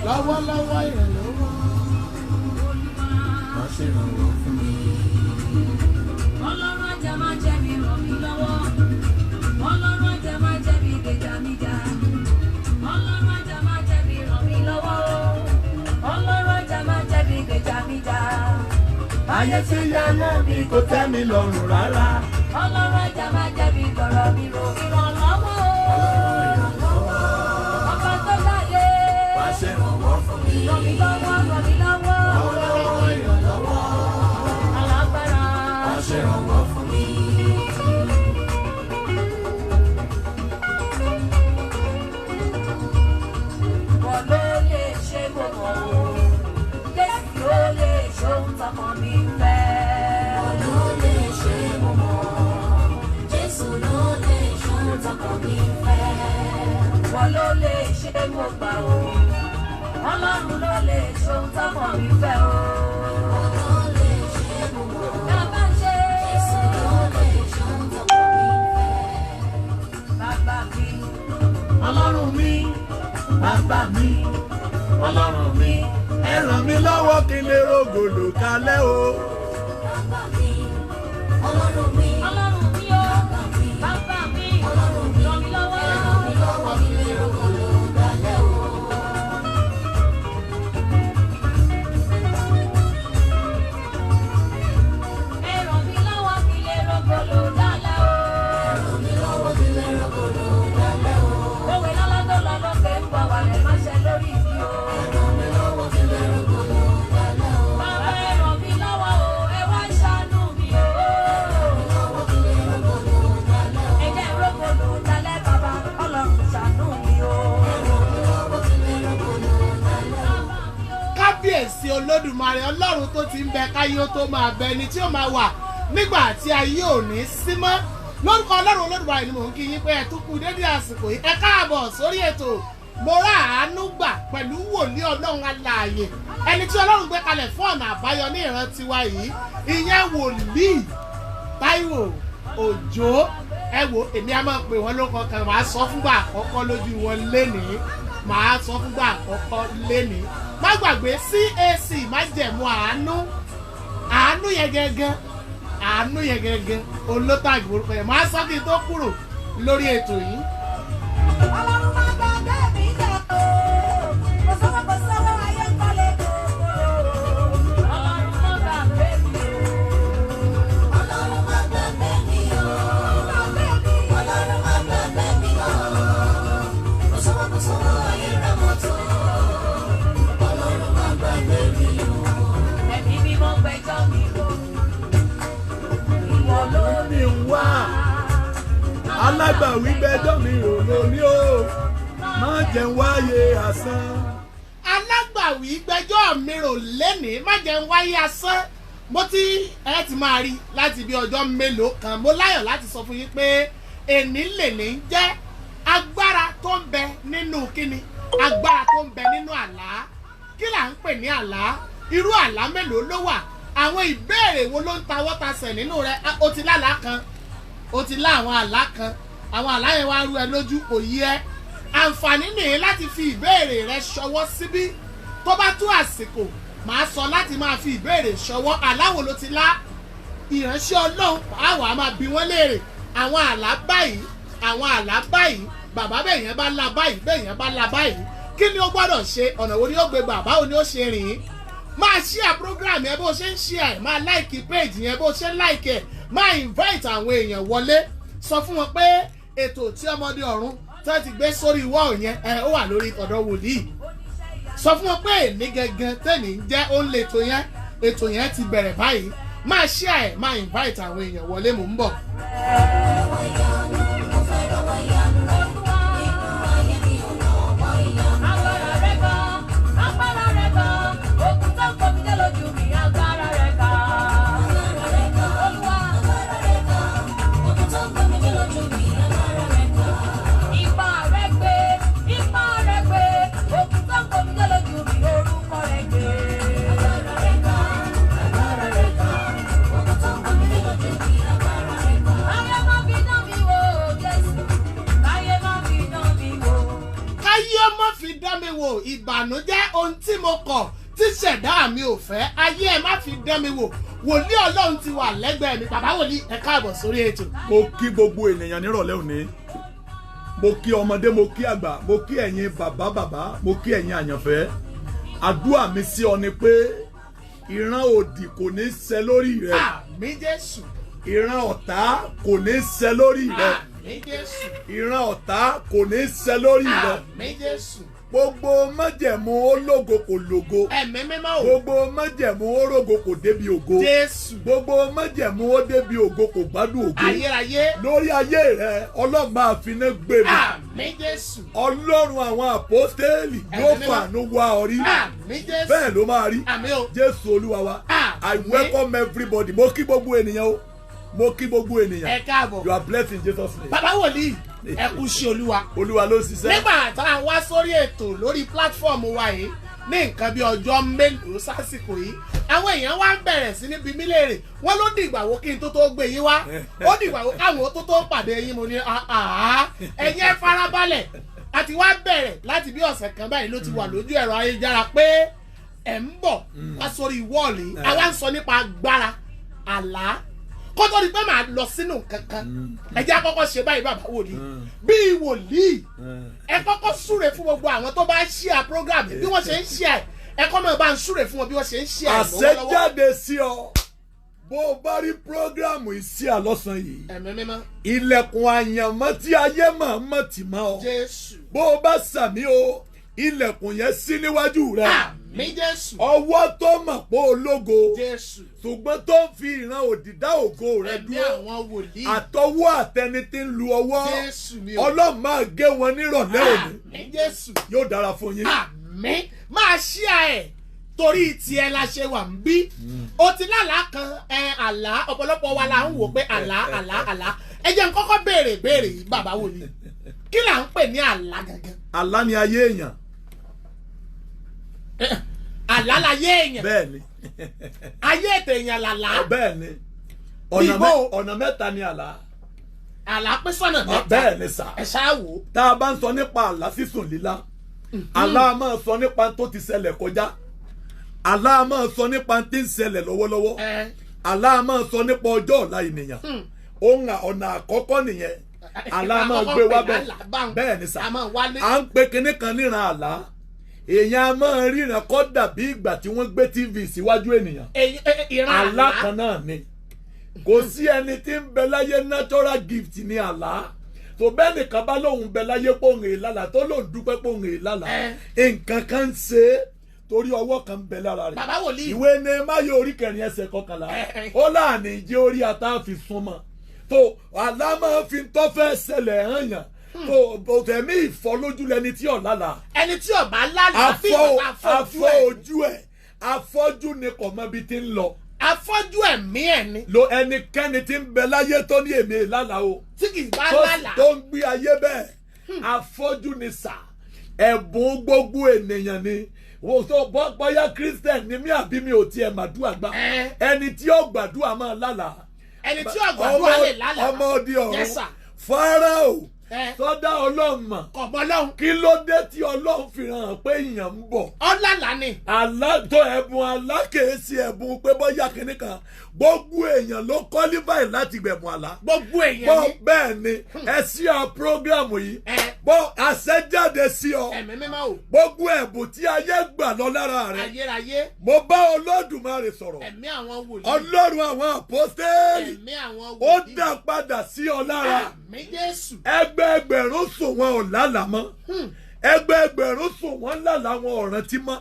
lọ́wọ́lọ́wọ́ ìrànlọ́wọ́ má ṣe ìrànwọ́ fún mi. Ọlọ́run ajá máa jẹ́ mi ràn mí lọ́wọ́. Ọlọ́run ajá máa jẹ́ mi gbèjà mi jà. Ọlọ́run ajá máa jẹ́ mi ràn mí lọ́wọ́. Ọlọ́run ajá máa jẹ́ mi gbèjà mi jà. Ayé tí yẹ mọ́ mi kò tẹ́ mi lọ́rùn rárá. Ọlọ́run ajá máa jẹ́ mi gbọ̀rọ̀ mi rò ìrànlọ́wọ́. Ọba tó láyé. Má ṣe ìrànwọ́ fún mi. Ràn mí lọ́wọ́, ràn mí lọ́wọ́. Lọ́wọ́lọ́wọ́ ìrànlọ́wọ́ Alágbára. má ṣe ìrànwọ́ fún mi. Wọ́n ló lè ṣe gbogbo ohun. Jésù ló lè ṣe ohun tọkàn mi fẹ́. Wọ́n ló lè ṣe gbogbo. Jésù ló lè ṣe ohun tọkàn mi fẹ́. Wọ́n ló lè ṣe gbogbo ohun. Ọlọ́run ló lè ṣe ohun tọkàn mi fẹ́ o. Wọ́n ló lè ṣe gbogbo. Bàbá ṣe. Jésù ló lè ṣe ohun tọkàn mi fẹ́. Bàbá mi. Ọlọ́run mi, bàbá mi, Ọlọ́run mi, ẹ ràn mí lọ́wọ́ kí n lè rògòlò kalẹ̀ o. Bàbá mi, Ọlọ́run mi, Ọlọ́run mi o. Bàbá mi. Ọlọ́run mi, Ràn mí lọ́wọ́. ẹ ràn mí lọ́wọ́ kí n lè rògbòlò dalẹ̀ o. Ẹ ràn mí lọ́wọ́ kí lè rògbòlò dálẹ̀ o. Ẹ ràn mí lọ́wọ́ kí n lè rògbòlò dalẹ̀ o. Òwe lọ́lọ́dọ̀ lọ́lọ́fẹ́ ń bọ̀ wálẹ̀ má ṣe lórí mi o. Ẹ ràn mí lọ́wọ́ kí n lè rògbòlò dalẹ̀ o. Bàbá ẹ ràn mí lọ́wọ́ o, ẹ wá ṣàánú mi o. Lọ́wọ́ kí n lè rògbòlò dalẹ̀ o. Ẹ jẹ́ rògbòlò dálẹ̀ bàbá, Ọlọ́run ṣàánú mi o. Lọ́wọ́ kí n lè rògbòlò dalẹ̀ o. Bàbá mi o. Kábíyèsí Olódùmarè Ọlọ́run tó ti ń bẹ káyé ó tó máa bẹ ni tí ó máa wà nígbà tí ayé ò ní sí mọ́. Lórúkọ Ọlọ́run Olódùmarè ni mò ń kí yín pé ẹ tún kú dédé àsìkò yìí. Ẹ káàbọ̀ sórí ètò mo rà àánú gbà pẹ̀lú wòlíì Ọlọ́run alààyè ẹni tí Ọlọ́run gbé kalẹ̀ fún ọ̀nà àbáyọ ní ìran tiwa yìí ìyẹn wòlíì Táíwò Òjó. Ẹ wo èmi á máa pè wọ́n lóko kan màá sọ fúngbà àkọ́kọ́ lójú wọn lénìí màá sọ fúngbà àkọ́kọ́ lénìí. Má gbàgbé CAC májẹ̀mú àánú yẹn gẹ́gẹ́ àánú yẹn gẹ́gẹ́ olótàgì orúkọ yẹn máa sọ kí n tó kúrò lórí ètò yìí. Ọlọ́run máa gbàgbé mi jà o. Kò sọ́wọ́ ayé ń kọ́lé gbogbo. Ọlọ́run máa gbàgbé mi o. Ọlọ́run má gbàgbé mi o. Ọlọ́run má gbàgbé mi o. Kò sọ́wọ́ ayé ra mọ́tò. Ọlọ́run má gbàgbé mi o. Ẹ̀mí mímọ́ gbẹ́jọ́ mi rò. Ìwọ ló mi ń wá alágbàwí gbẹ́jọ́ mi rò lóní o má jẹ́ ń wáyé asán. Alágbàwí gbẹ́jọ́ mi rò lénìí má jẹ́ ń wáyé asán. Mo ti ẹ ti máa rí láti bí ọjọ́ mélòó kan mo láyọ̀ láti sọ fún yín pé èní lèní ń jẹ́ agbára tó ń bẹ nínú kíni agbára tó ń bẹ nínú àlá. Kí là ń pè ní àlá? Irú àlá mélòó ló wà? Àwọn ìbéèrè wo ló ń tawọ́ tasẹ̀ nínú rẹ̀? O ti lálàá kan, o ti lá àwọn àlá kan, àwọn àlá yẹn wá rú ẹ lójú kò yí ẹ. Àǹfààní nìyí láti fi ìbéèrè rẹ ṣọwọ́ síbí. Tó bá tó àsìkò màá sọ láti máa fi ìbéèrè ṣọwọ́. Àlá wo ló ti lá? Ìránṣẹ́ Ọlọ́run àwọn á máa bi wọ́n léèrè àwọn àlá báyìí àwọn àlá báyìí bàbá bẹ́ẹ̀ yẹn bá lá báyìí bẹ́ẹ̀ yẹn bá lá báyìí kí ni ó gbọ́dọ̀ ṣe? Ọ̀nà wo ni ó gbé bàbá wo ni ó ṣe rìn ín? Máa share program yẹn bó ṣe ń share máa like page yẹn bó ṣe ń like ẹ̀ máa invite àwọn èèyàn wọlé sọ fún wọn pé ètò tí ọmọdé ọ̀run tó ti gbé sórí wall yẹn ó wà lórí ọ̀dọ̀ wòlíì. Sọ fún wọn pé èmi gangan tẹ́ni ń jẹ́ ó ń lè ètò yẹn ti bẹ̀rẹ̀ báyìí máa share ẹ̀ máa invite àwọn èèyàn wọlé mò ń bọ̀. Ayé máa mi wò ìbànújẹ́ ohun tí mo kọ̀ tí ṣẹ̀dá mi ò fẹ́ ayé ẹ má fi dán mi wò wòlíì ọlọ́run ti wà lẹ́gbẹ̀ẹ́ mi bàbá wòlíì ẹ káàbọ̀ sórí ètò. mo kí gbogbo ènìyàn nírọ̀lẹ́ òní mo kí ọmọdé mo kí àgbà mo kí ẹ̀yin bàbá mo kí ẹ̀yin àyànfẹ́ àdúrà mi sí ọ ni pé ìran òdì kò ní ṣẹ lórí rẹ. àmín Jésù. ìran ọ̀tá kò ní ṣẹ lórí rẹ. àmín Jésù. ìran ọ̀tá kò ní ṣẹ lórí rẹ. àmín Jésù. gbogbo májẹ̀mú ológo kò lógo. ẹ̀mí mímọ́ o. gbogbo májẹ̀mú orógo kò débi ògo. Jésù. gbogbo májẹ̀mú ó débi ògo kò gbádùn ògo. ayérayé. lórí ayé rẹ ọlọ́run máa fi iná gbé mi. àmín Jésù. ọlọ́run àwọn àpọ́stélì yóò fàánú wá ọ rí. àmín Jésù. bẹ́ẹ̀ ló máa rí. àmín o. Jésù olúwa wa. I àmín. welcome everybody. mo kí gbogbo ènìyàn o. mo kí gbogbo ènìyàn. ẹ káàbọ̀. You are blessed in Jesus' name. bàbá wòlíì ẹ kú sí olúwa. olúwa ló ṣiṣẹ́. nígbà tá a wá sórí ètò lórí platform wa yìí ní nǹkan bí ọjọ́ mélòó sásìkò yìí àwọn èèyàn wá ń bẹ̀rẹ̀ sí ní bi mí léèrè wọ́n ló dìgbà wo kí n tó gbé yín wá ó dìgbà wo káwọn tó pàdé yín mo ní ẹ̀yin ẹ farabalẹ̀ àti wá bẹ̀rẹ̀ láti bí ọ̀sẹ̀ kan báyìí ló ti wà lójú ẹ̀rọ ayélujára pé ẹ̀ ń bọ̀ wá sórí wọ́ọ̀lì àwa ń sọ nípa agbára àlá kó tó di pé màá lọ sínú kankan ẹ jẹ́ àkọ́kọ́ ṣe báyìí bàbá wòlíì bíi wòlíì ẹ kọ́kọ́ súre fún gbogbo àwọn tó bá ń ṣíà program bí wọ́n ṣe ń ṣíà ẹ kọ́ mọ̀ bá ń súre fún wọn bí wọ́n ṣe ń ṣíà lọ́wọ́lọ́wọ́. àṣẹjáde sí ọ bó o bá rí program ìsí àlọ́sàn yìí ẹ̀mí mímọ́. ilẹ̀kùn àyànmọ́ tí ayé máa mọ̀ tì mọ́ ọ Jésù. bó o bá sàmí o ilẹ̀kùn yẹn sí níwájú rẹ. àmín Jésù. ọwọ́ tó mọ̀ pé ológo Jésù. ṣùgbọ́n tó ń fi ìran òdì dá ògo rẹ ẹ̀mí dúró àwọn wòlíì. àtọwọ́ àtẹni tí ń lu ọwọ́ Jésù ni o. ọlọ́run máa gé wọn nírọ̀lẹ́ òní àmín Jésù. yóò dára fún yín. àmín máa ṣíà ẹ̀ torí tiẹ̀ la ṣe wà ń bí o ti lálàá kan àlá ọ̀pọ̀lọpọ̀ wa la ń wò pé àlá ẹ jẹ́ n kọ́kọ́ béèrè yìí bàbá wòlíì kí là ń pè ní àlá gangan. àlá ni ayé èèyàn. àlá láyé èèyàn. bẹ́ẹ̀ni. ayé ètò èèyàn làlá. bẹ́ẹ̀ni. ọ̀nà mẹ́ta ni àlá. àlá pín sọ́nà mẹ́ta. bẹ́ẹ̀ni sà. ẹ ṣáà wò. tá a bá ń sọ nípa àlá sísùn lílá àlá máa sọ nípa tó ti ṣẹlẹ̀ kọjá àlá máa sọ nípa tí ń ṣẹlẹ̀ lọ́wọ́lọ́wọ́ àlá máa sọ nípa ọjọ́ ọ̀la ènìyàn ohun ọ̀nà àkọ́kọ́ nìyẹn àlá máa gbé wá bẹ́ẹ̀ ni sà à ń pe kinní kan níran àlá èèyàn a máa ríran kọ́ dàbí ìgbà tí wọ́n gbé TV síwájú ènìyàn àlá kan náà ni kò sí ẹni tí ń bẹ láyé natural gift ní àlá tó bẹ́ẹ̀ nìkan bá lóun bẹ láyé pòǹgè ìlàlà tó lóun dúpẹ́ pòǹgè ìlàlà nǹkan kan ń ṣe é torí ọwọ́ kan ń bẹ lára rẹ̀. bàbá wòlíì. ìwé Nehemiah orí 4 ẹsẹ̀ 11 ó láàánú ìjẹ́ orí àtàfi súnmọ́ tó àlá máa fi tọ́fẹ́ ṣẹlẹ̀ hàn yàn tó tẹ̀mí ìfọ́lójú lẹni tí ò lálà. ẹni tí ò bá lálà bí bàbá afọ́ ojú ẹ̀ afọ́jú ni kò mọ ibi tí ń lọ. afọ́jú ẹ̀mí ẹ̀ ni. lo ẹnikẹ́ni tí ń bẹ láyé tó ní èmi lálà o. tí kì í bá lálà. tó ń gbé ayé bẹ́ẹ̀ afọ́jú ni sà ẹ̀bùn gbogbo ènìyàn ni wò tó bọ́yá Christian ni mí àbí mi ò tiẹ̀ màdúrà gbà ẹni tí ó gbàdúrà máa lálà. ẹni tí ó gbàdúrà lè lálà. ọmọ òdi ọ̀run Fáráò sọdá ọlọ́run mọ̀ kọ̀bọ́lọ́hún. kí ló dé tí ọlọ́run fi hàn pé èèyàn ń bọ̀. ọlọ́lá ni. àlá tó ẹ̀bùn àlá kìí ṣe ẹ̀bùn pé bọ́yá kìíní kan gbogbo èèyàn ló qualify láti gbẹ̀bùn àlá. gbogbo èèyàn ni. bẹ́ẹ̀ ni ẹ sí ọ prógrámù yìí bọ́ àṣẹjáde sí ọ ẹ̀mí mímọ́ o. gbogbo ẹ̀bùn tí ayé gbà lọ lára rẹ ayérayé. mo bá Olódùmarè sọ̀rọ̀ ẹ̀mí àwọn wòlíì. Ọlọ́run àwọn àpọ́stélì ẹ̀mí àwọn ó wòlíì. dá padà sí ọ lára àmín Jésù. ẹgbẹẹgbẹ̀rún sùn wọn ò lálàá mọ́ ẹgbẹẹgbẹ̀rún sùn wọn lálàá wọn ò rántí mọ́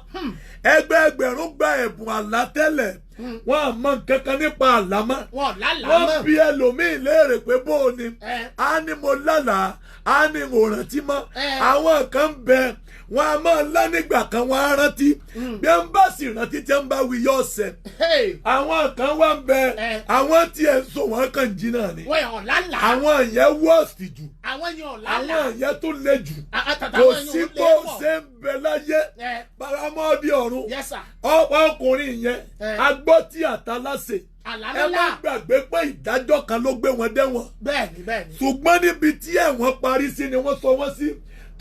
ẹgbẹẹgbẹ̀rún gba ẹ̀bùn àlá tẹ́lẹ̀ wọn à mọ nǹkan kan nípa àlá mọ́ wọn lálàá mọ́. wọ́n bi ẹlòmíì léèrè pé bó o ní a ní mo lálàá a ní mo rántí mọ́ àwọn kan ń bẹ wọn a máa lá nígbà kan wọn á rántí bí wọn bá sì rántí tí wọn bá wí yọ ọsẹ àwọn kan wá ń bẹ àwọn tí ẹ ń sọ wọn kàn jí náà ni wọ́n lálàá. àwọn yẹn wọ́ọ̀sì jù àwọn yẹn lálàá. àwọn yẹn tó le jù kò sí bó ṣe ń bẹ láyé paramọ́ọ̀dì ọ̀run ọkùnrin yẹn agbọ́ tí àtàlásè ẹ má gbàgbé pé ìdájọ́ kan ló gbé wọn dẹ́wọ̀n bẹ́ẹ̀ni bẹ́ẹ̀ni ṣùgbọ́n níbi tí ẹ̀wọ̀n parí sí ni wọ́n sọ wọ́n sí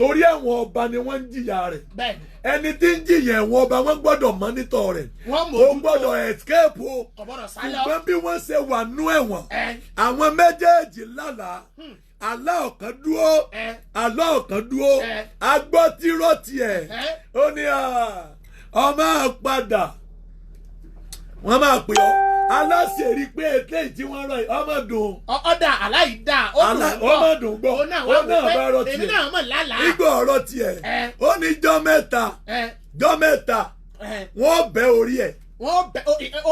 torí ẹ̀wọ̀n ọba ni wọ́n ń jìyà rẹ̀ bẹ́ẹ̀ni ẹni tí ń jìyà ẹ̀wọ̀n ọba wọ́n gbọ́dọ̀ mọ́nítọ̀ rẹ̀ wọ́n ó mójútó gbọ́dọ̀ escape o kò gbọ́dọ̀ sálọ ṣùgbọ́n bí wọ́n ṣe wà nú ẹ̀wọ̀n ẹ àwọn méjèèjì lálàá àlá ọ̀kan dúró ẹ àlá ọ̀kan dúró ẹ agbọ́tírọ̀ tiẹ̀ ẹ ó ní ọmọ padà wọ́n máa pè ọ́ aláṣẹ̀rí pé eléyìí tí wọ́n rọ ọmọ dùn ọ̀dà aláìdá ọmọ dùn gbọ́ ó náà ó náà bá rọ èmi tiẹ̀ náà mọ̀ lálàá nígbà ọ̀rọ̀ tiẹ̀ ẹ ó ní jọ́ mẹ́ta ẹ ẹ wọ́n bẹ́ orí ẹ̀ wọ́n bẹ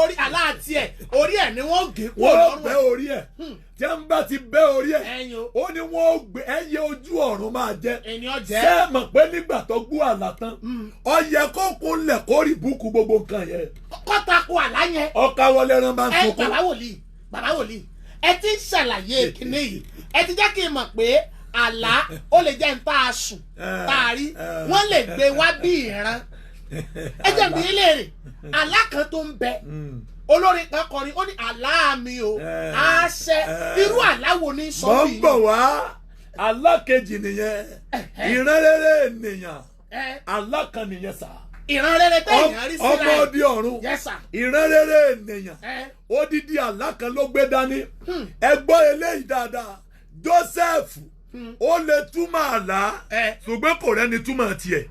orí aláàtì ẹ̀ orí ẹ̀ ni wọ́n gé kúrò wọ́n lọ́rùn bẹ́ ẹ̀. orí ẹ̀ tí wọ́n bá ti bẹ́ orí ẹ̀ ẹyin o ó ní wọ́n gbé ẹyẹ ojú ọ̀run máa jẹ́ ènìyàn ṣé jẹ́ ẹ mọ̀ pé nígbà tó gbọ́ àlá tán ó yẹ kó kúnlẹ̀ kó rí búùkù gbogbo nǹkan yẹn kọ́tàkù àlá yẹn ọkà wọlé ẹran máa ń ẹ sunkún. bàbá wòlíì ẹ ti ń ṣàlàyé kinní yìí ẹ ti jẹ́ kí n mọ̀ pé àlá ó lè jẹ́ n tá a sùn tá a rí wọ́n lè gbé wá bí ìran ẹ jẹ́ mi léèrè àlá kan tó ń bẹ olórin kan kọrin ó ní àlá mi o àṣẹ irú àlá wo ní sọ mọ̀ bí ń bọ̀ wá alákejì nìyẹn ìran rere ènìyàn alákan nìyẹn sà ìran rere tẹ̀yìn rí síra ọmọ òdi ọ̀run yes sir ìran rere ènìyàn odidi alákan ló gbé dání ẹ gbọ́ eléyìí dáadáa Joseph ó lè túmọ̀ àlá ṣùgbọ́n kò rẹ́ni túmọ̀ tiẹ̀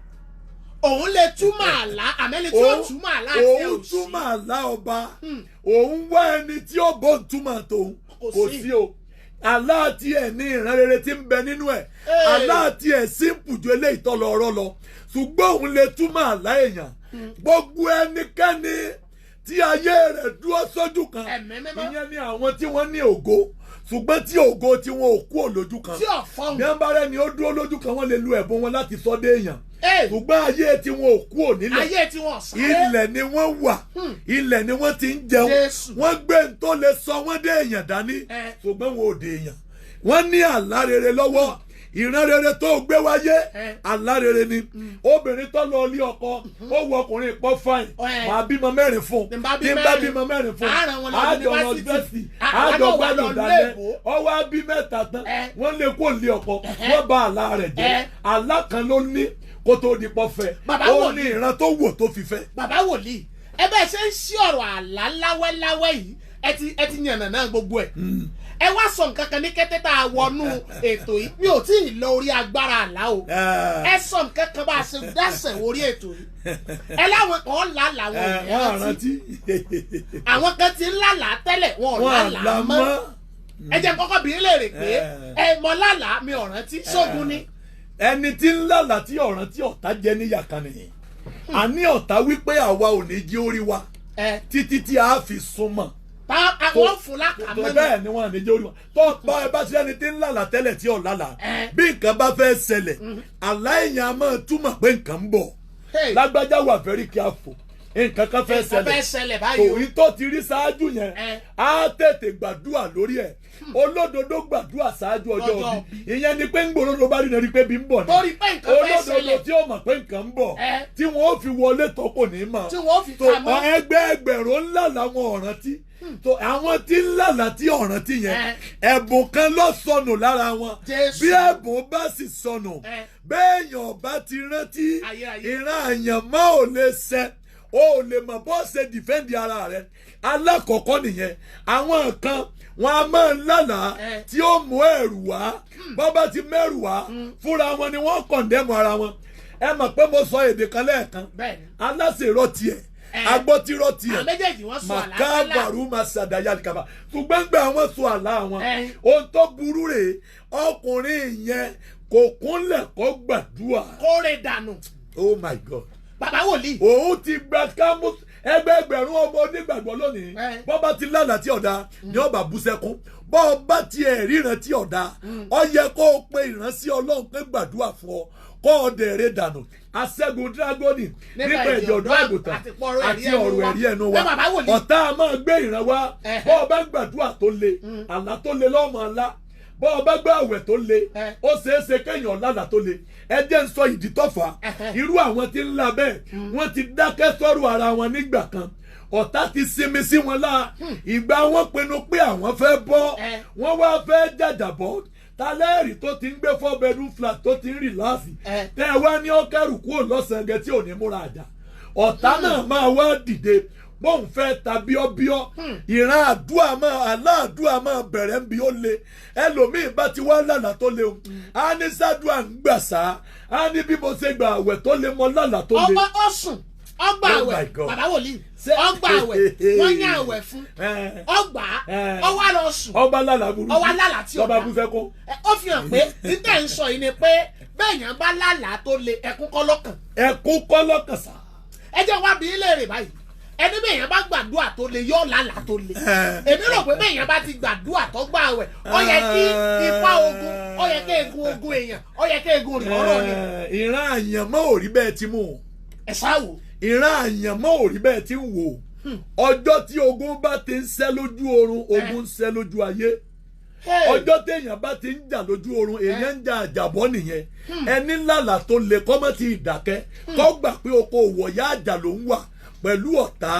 òun lè túmọ̀ àlá àmẹ́ni tí ó túmọ̀ àlá àti ẹ̀ ò òun sí túmọ̀ àlá ọba òun wá ẹni tí ó bó ń túmọ̀ tòun kò sí o àlá àti ẹ̀ ní ìran rere tí ń bẹ nínú ẹ̀ àlá àti ẹ̀ símpù ju eléyìí tọ́ lọ ọ̀rọ̀ lọ ṣùgbọ́n òun lè túmọ̀ àlá èèyàn gbogbo ẹnikẹ́ni tí ayé rẹ̀ dúró sójú kan ìyẹn ni àwọn tí wọ́n ní ògo ṣùgbọ́n tí ògo tí wọn ò kú òlójú kan tí ò fọ́hùn bí wọ́n bá rẹ́ni ó dúró lójú kan wọ́n lè lu ẹ̀bùn wọn láti sọ dé èèyàn ṣùgbọ́n ayé tí wọn ò kú ònílẹ̀ ayé tí wọ́n sáré ilẹ̀ ni wọ́n wà ilẹ̀ ni wọ́n ti ń jẹun Jésù. wọ́n gbé n tó lè sọ wọ́n dé èèyàn dání ṣùgbọ́n wọn ò dé èèyàn wọ́n ní àlá rere lọ́wọ́ ìran rere tó gbé wáyé àlá rere ni obìnrin tó lọ ilé ọkọ ó wọ ọkùnrin pọ fáìn máa bímọ mẹ́rin fún tí n bá bímọ mẹ́rin fún àjọ lọ yunifásitì àjọ gbádùn dalẹ̀ ọwọ́ bí mẹ́ta tán wọ́n lè kó ilé ọkọ wọ́n bà àlá rẹ̀ jẹ́ àlá kan ló ní kó tó di pọ́ fẹ́ ó ní ìran tó wò tó fi fẹ́. bàbá wòlíì ẹ bẹ́ẹ̀ ṣe ń ṣí ọ̀rọ̀ àlá láwẹ́láwẹ́ yìí ẹ ti yànnà náà gbogbo ẹ̀ ẹ wá sọ nǹkan kan ní kété tá a wọnú ètò yìí mi ò tí ì lọ orí agbára àlá o ẹ sọ nǹkan kan bá a ṣe dáṣẹ orí ètò yìí ẹ láwọn kan là làwọn ò rántí àwọn kan ti ń lálàá tẹ́lẹ̀ wọn ò lálàá mọ́ ẹ jẹ́ kọ́kọ́ bí léèrè pé ẹ mọ lálàá mi ò rántí sógun ni. ẹni tí ń lálàá tí ọ̀ràn tí ọ̀tá jẹ́ níyà kan nìyí àní ọ̀tá wípé àwa ò ní jí orí wa títí tí a fi súnmọ́ àwọn fúnlá kà mọ́ bẹ́ẹ̀ ni wọ́n à ní jí orí wa tó bá ẹ bá ṣe ẹni tí ń lálàá tẹ́lẹ̀ tí ò lálàá bí nǹkan bá fẹ́ ṣẹlẹ̀ àlá èèyàn máa túmọ̀ pé nǹkan ń bọ̀ lágbájá wà very careful nǹkan kan fẹ́ ṣẹlẹ̀ òun tó ti rí ṣáájú yẹn á tètè gbàdúrà lórí ẹ̀ olódodo gbàdúrà ṣáájú ọjọ́ òbí ìyẹn ni pé ń gbòòrò bá rí náà rí pé bí ń bọ̀ ni olódodo tí ó mọ̀ pé nǹkan ń bọ̀ tí wọ́n ó fi wọlé tó kò ní mọ̀ tó ẹgbẹ̀rún ńlá làwọn ọ̀ràn tí tó àwọn tí ń lálà tí ọ̀ràn tí yẹn ẹ̀bùn kan ló sọnù lára wọn bí ẹ̀bùn bá sì sọnù béèyàn bá ti rántí ìran àyànmọ́ ò lè ṣẹ o lè mọ̀ bó ṣe dìfẹ́ǹdì ara rẹ̀ alákọ̀ọ́kọ́ nìyẹn àwọn kan wọn a máa ń lálàá tí ó mú ẹ̀rù wá bọ́bá ti mẹ́rù wá fúnra wọn ni wọ́n kọ̀ǹdẹ́mù ara wọn ẹ mọ̀ pé mo sọ èdè kan lẹ́ẹ̀kan aláṣẹ̀rọ̀ tiẹ̀ agbọ́tírọ̀ tiẹ̀ màkàbàrú máa ṣàdáyà kaba ṣùgbọ́n gbà wọ́n sọ àlá wọn ohun tó burú rèé ọkùnrin yẹn kò kúnlẹ̀ kó gbàdúrà kórè dànù. Oh my God. Bàbá wòlíì. òun ti gba kámú ẹgbẹ̀rún ọmọ onígbàgbọ́ lónìí bọ́ba ti lánàá tí ọ̀dà ni ọba bú sẹ́kún bọ́ọ̀bá tiẹ̀ ríran tí ọ̀dà ó yẹ kó o pe ìránṣẹ́ Ọlọ́run pé gbàdúrà fún ọ kó o dẹ̀rẹ̀ dànù aṣẹ́gun dírágọ́nì nípa ẹ̀jẹ̀ ọ̀dọ́ àgùntàn àti ọ̀rọ̀ ẹ̀rí ẹnu wa ọ̀tá a máa gbé ìran wa bọ́ọ̀bá gbàdúrà tó le àlá tó le lọ́mọ ńlá bọ́ọ̀ bá gbé àwẹ̀ tó le ó ṣeéṣe kéèyàn lálàá tó le ẹ jẹ́ ń sọ ìdí tọ́fà irú àwọn tí ń la bẹ́ẹ̀ wọ́n ti dákẹ́ sọ́rọ̀ ara wọn nígbà kan ọ̀tá ti sinmi sí wọn láà ìgbà wọn pinnu pé àwọn fẹ́ bọ́ wọ́n wá fẹ́ jàjàbọ́ talẹ́rì tó ti ń gbé 4 bedroom flat tó ti ń rìláàsì tẹ́ ẹ wá ní ọkẹ́rù kúrò lọ́sàn-án gẹ tí ò ní múra àjà ọ̀tá náà máa wá dìde bóun fẹ́ ta bíọ́bíọ́ ìran aláàdúrà máa bẹ̀rẹ̀ ń bí ó le ẹlòmíín bá ti wá lálàá tó le á ní sádùá ń gbà sá á ní bí mo ṣe gba àwẹ̀ tó le mọ́ lálàá tó le. ọsùn ọgbà àwẹ̀ bàbá wòlíì ọgbà àwẹ̀ wọ́n yàn àwẹ̀ fún ọgbà ọwọ́ lọ sùn ọba lálàá burúkú ọwọ́ lálàá tí ọba bú fẹ́ kó. ó fi hàn pé títẹ̀ ń sọ yìí ni pé bẹ́ẹ̀ yẹn bá lálàá tó le ẹkún kọ́ lọ́kàn. ẹkún kọ́ lọ́kàn sá. ẹ jẹ́ wá bí ilé rẹ̀ báyìí ẹni bẹ́ẹ̀ yẹn bá gbàdúrà tó le yóò lálàá tó le èmi rò pé bẹ́ẹ̀ yẹn bá ti gbàdúrà tó gbà àwẹ̀ ó yẹ kí ipá ogun ó yẹ kí egun èèyàn ó yẹ kí egun rìn ọ̀rọ̀ ni. ìran àyànmọ́ ò rí bẹ́ẹ̀ ti mú o. ẹ sáwò. ìran àyànmọ́ ò rí bẹ́ẹ̀ ti ń wò ọjọ́ tí ogun bá ti ń ṣẹ́ lójú oorun ogun ń ṣẹ́ lójú ayé ọjọ́ téèyàn bá ti ń jà lójú oorun èèyàn ń jà àjàbọ́ nìyẹn ẹni lálà tó le kọ́mọ́ ti ìdákẹ́ kọ́ gbà pé oko òwòyá àjà ló ń wà pẹ̀lú ọ̀tá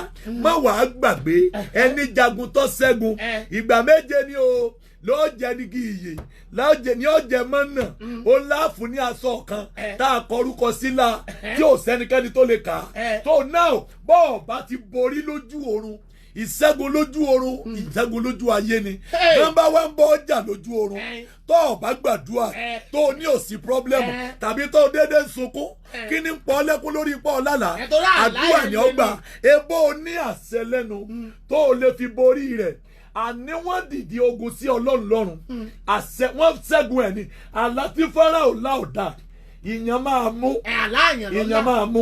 má wàá gbàgbé ẹni jagun tó ṣẹ́gun ìgbà méje ni o lọ́ọ́ jẹ nígi iyè lọ́ọ́ ní ọ̀jẹ̀ mọ́nà ó láàfún ní aṣọ kan tá a kọrúkọ sílá tí ò sẹ́nikẹ́ni tó lè kà á tó náà bọ́ọ̀ bá ti borí lójú oorun ìṣẹ́gun lójú oorun ìṣẹ́gun lójú ayé ni nọ́mbà wá ń bọ́ ọjà lójú oorun tó o bá gbàdúrà tó o ní òsì pọ́blẹ́mù tàbí tó o déédéé sunkún kí ni pọ́ lẹ́kún lórí pọ́ lálàá àdúrà ni ó gbà ebó o ní àṣẹ lẹ́nu tó o lè fi borí rẹ̀ àní wọ́n dìde ogun sí ọlọ́run lọ́rùn àṣẹ wọ́n ṣẹ́gun ẹ̀ ní àlá tí Fáráò lá ọ̀dà ìyàn máa mú ìyàn máa mú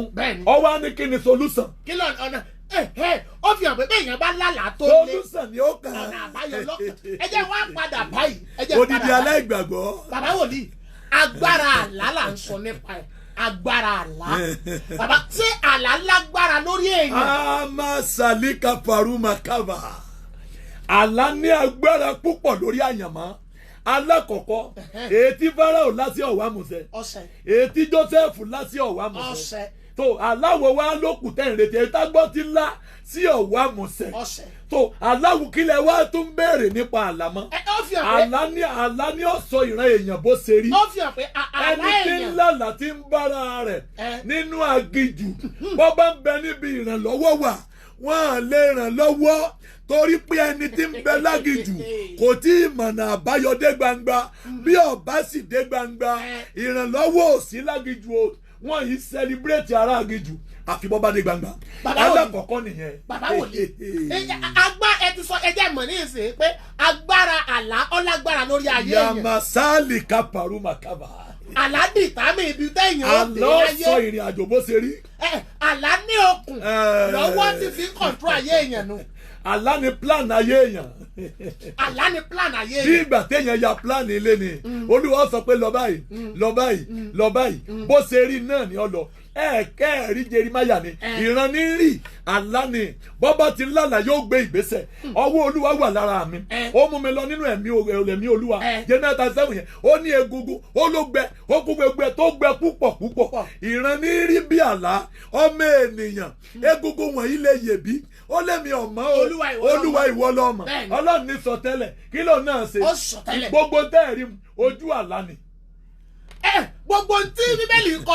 ọwọ́ á ní kí ni solution. kí ló ọ̀nà ó fi hàn pé bẹ́ẹ̀ yẹn bá lálàá tó lé solution ni ó kàn án ọ̀nà àbáyọ lọ́kàn ẹ jẹ́ wá padà báyìí odidi aláìgbàgbọ́. bàbá wòlíì agbára àlá là ń sọ nípa ẹ̀ agbára àlá bàbá tí àlá lágbára lórí èèyàn. ama salika faruma kava àlá ní agbára púpọ̀ lórí àyànmọ́ alákọ̀ọ́kọ́ ètí Fáráò lásì ọ̀wá Mósè ètí Jósẹ́fù lásì ọ̀wá Mósè tó aláwo wa lókùn tẹ̀ ń retí ètí agbọ́ ti lá sí ọ̀wá Mósè tó aláwo kílẹ̀ wá tún béèrè nípa àlá mọ́ àlá ní ọ̀sọ̀ ìran èèyàn bó ṣe rí ẹni tí ń lálàá tí ń bára rẹ̀ nínú aginjù bọ́ bá ń bẹ níbi ìrànlọ́wọ́ wà wọ́n á lè ràn lọ́wọ́ torí pé ẹni tí ń bẹ lágìjù kò tí ì mọ̀nà àbáyọ dé gbangba bí ọba sì dé gbangba ìrànlọ́wọ́ ò sí lágìjù o wọ́n yìí sẹlibrétì ará àgìjù àfi bọ́ bá dé gbangba alákọ̀ọ́kọ́ nìyẹn. bàbá wòlíì ẹ ti sọ ẹjẹ mọ̀ ní ìsìn pé agbára àlá ọlágbára lórí ayé yẹn. yamasali kaparu makaba. àlá dìtámì ibi téèyàn ó dé láyé. àlọ́ sọ ìrìn àjò bó ṣe rí. àlá ní okùn lọ́wọ́ ti fi ń kọ̀ntró ayé èèyàn nù. àlá ni plan ayé èèyàn. àlá ni plan ayé èèyàn. bí ìgbà téèyàn ya plan ilé ni Olúwa sọ pé lọ báyìí lọ báyìí lọ báyìí bó ṣe rí náà ni ọ lọ ẹ̀ẹ́kẹ́ẹ̀rí Jeremáyà ni ìran ní rí àlá ni bọ́bá ti lálàá yóò gbé ìgbésẹ̀ ọwọ́ Olúwa wà lára mi ó mú mi lọ nínú ẹ̀mí Olúwa Jeremiah 7 yẹn ó ní egungun ó ló gbẹ ó kú gbẹ tó gbẹ púpọ̀ púpọ̀ ìran ní rí bí àlá ọmọ ènìyàn egungun wọ̀nyí lè yè bí ó lẹ́mi ọ̀mọ́ Olúwa ìwọ lọ́mọ Ọlọ́run ní sọ tẹ́lẹ̀ kí ló náà ṣe gbogbo tẹ́ẹ̀rí ojú àlá ni. Gbogbo tí Bíbélì kọ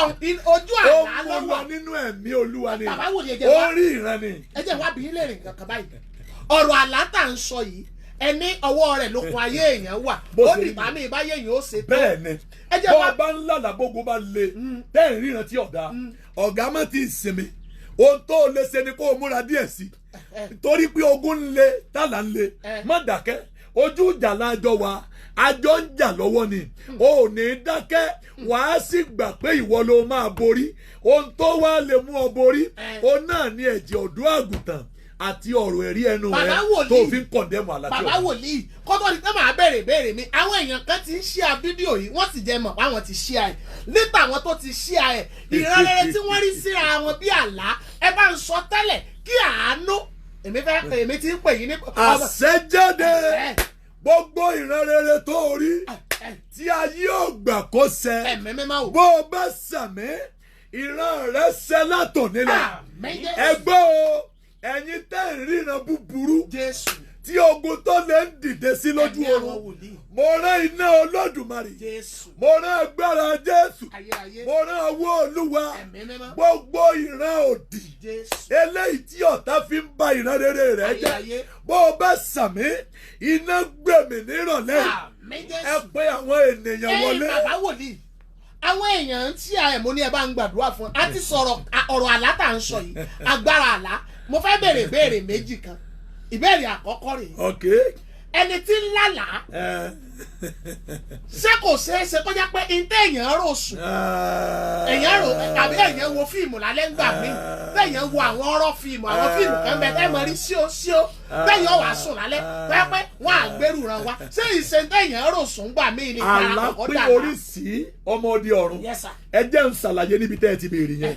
ojú àlá ló wà nínú ẹ̀mí Olúwa ni bàbá wòlíì ó rí ìran ni. ẹ jẹ́ wá bí lè rìn kankan báyìí ọ̀rọ̀ àlá tá à ń sọ yìí ẹni ọwọ́ rẹ̀ lókun ayé èèyàn wà ó dìbà mí ìbáyé èèyàn ó ṣe tó. bẹ́ẹ̀ni bó bá ń lálàá gbogbo bá le tẹ́ẹ̀ ríran tí ọ̀gá má ti sinmi ohun tó lè ṣe ni kó o múra díẹ̀ sí torí pé ogun ń le tálà ń le má dákẹ́ ojú ìjà lájọ wa àjọ ń jà lọ́wọ́ ni o ò ní dákẹ́ wàá sì gbà pé ìwọ ló máa borí ohun tó wá lè mú ọ borí òun náà ní ẹ̀jẹ̀ ọ̀dọ́ àgùntàn àti ọ̀rọ̀ ẹ̀rí ẹnu rẹ tó fi ń kọ̀ndẹ́mù àlàtì ọ̀rọ̀. bàbá wòlíì kọ́tọ́ ni pé màá béèrè mi àwọn èèyàn kan ti ń ṣíà fídíò yìí wọ́n sì jẹ́ mọ̀ pé àwọn ti ṣíà ẹ̀ nípa àwọn tó ti ṣíà ẹ̀ ìrànlẹ́rẹ́ tí wọ́n rí síra wọn bí àlá ẹ bá ń sọ tẹ́lẹ̀ kí àánú èmi fẹ́ pè èmi ti ń pè yín ní. àṣẹjáde gbogbo ìran rere tó rí tí ayé ògbà kó ṣẹ bó o bá sàmì ìran rẹ ṣẹ látòní lọ ẹgbẹ́ o ẹ̀yin tẹ́ ń ríran búburú tí ogun tó lè ń dìde sí lójú Ẹ̀mí àwọn oorun wòlíì. mo rán iná Olódùmarè Jésù. mo rán agbára Jésù Ayérayé. mo rán ọwọ́ Olúwa Ẹ̀mí mímọ́. gbogbo ìran òdì Jésù. eléyìí tí ọ̀tá fi ń ba ìran rere rẹ̀ jẹ́ Ayérayé. bó o bá sàmí iná gbèmí nírọ̀lẹ́ Àmín ẹ Jésù. pé àwọn ènìyàn wọlé. Bàbá wòlíì. Àwọn èèyàn tí àìmọ́ ní ẹ bá ń gbàdúrà fún a ti sọ̀rọ̀ ọ̀rọ̀ àlá tá à ń sọ yìí agbára àlá mo fẹ́ béèrè ìbéèrè méjì kan ìbéèrè àkọ́kọ́ rèé ok ẹni tí ń lálàá ṣé kò ṣeé ṣe kó jẹ́ pé ntẹ́ èèyàn rò sùn èèyàn rò tàbí èèyàn wo fíìmù lálẹ́ ńgbà míì téèyàn wo àwọn ọ̀rọ̀ fíìmù àwọn fíìmù kan bẹ tẹ́ mọ̀ rí síó téèyàn wà sùn lálẹ́ tẹ́ pé wọ́n á gbẹ́rù ràn wá ṣé ìṣe téèyàn rò sùn gbà míì ní ìtara àkọ́kọ́ àlápín dàgbà. oríṣìí ọmọdé ọ̀run Yes, sir. ẹ jẹ́ ń ṣàlàyé níbi tẹ́ ẹ ti béèrè yẹn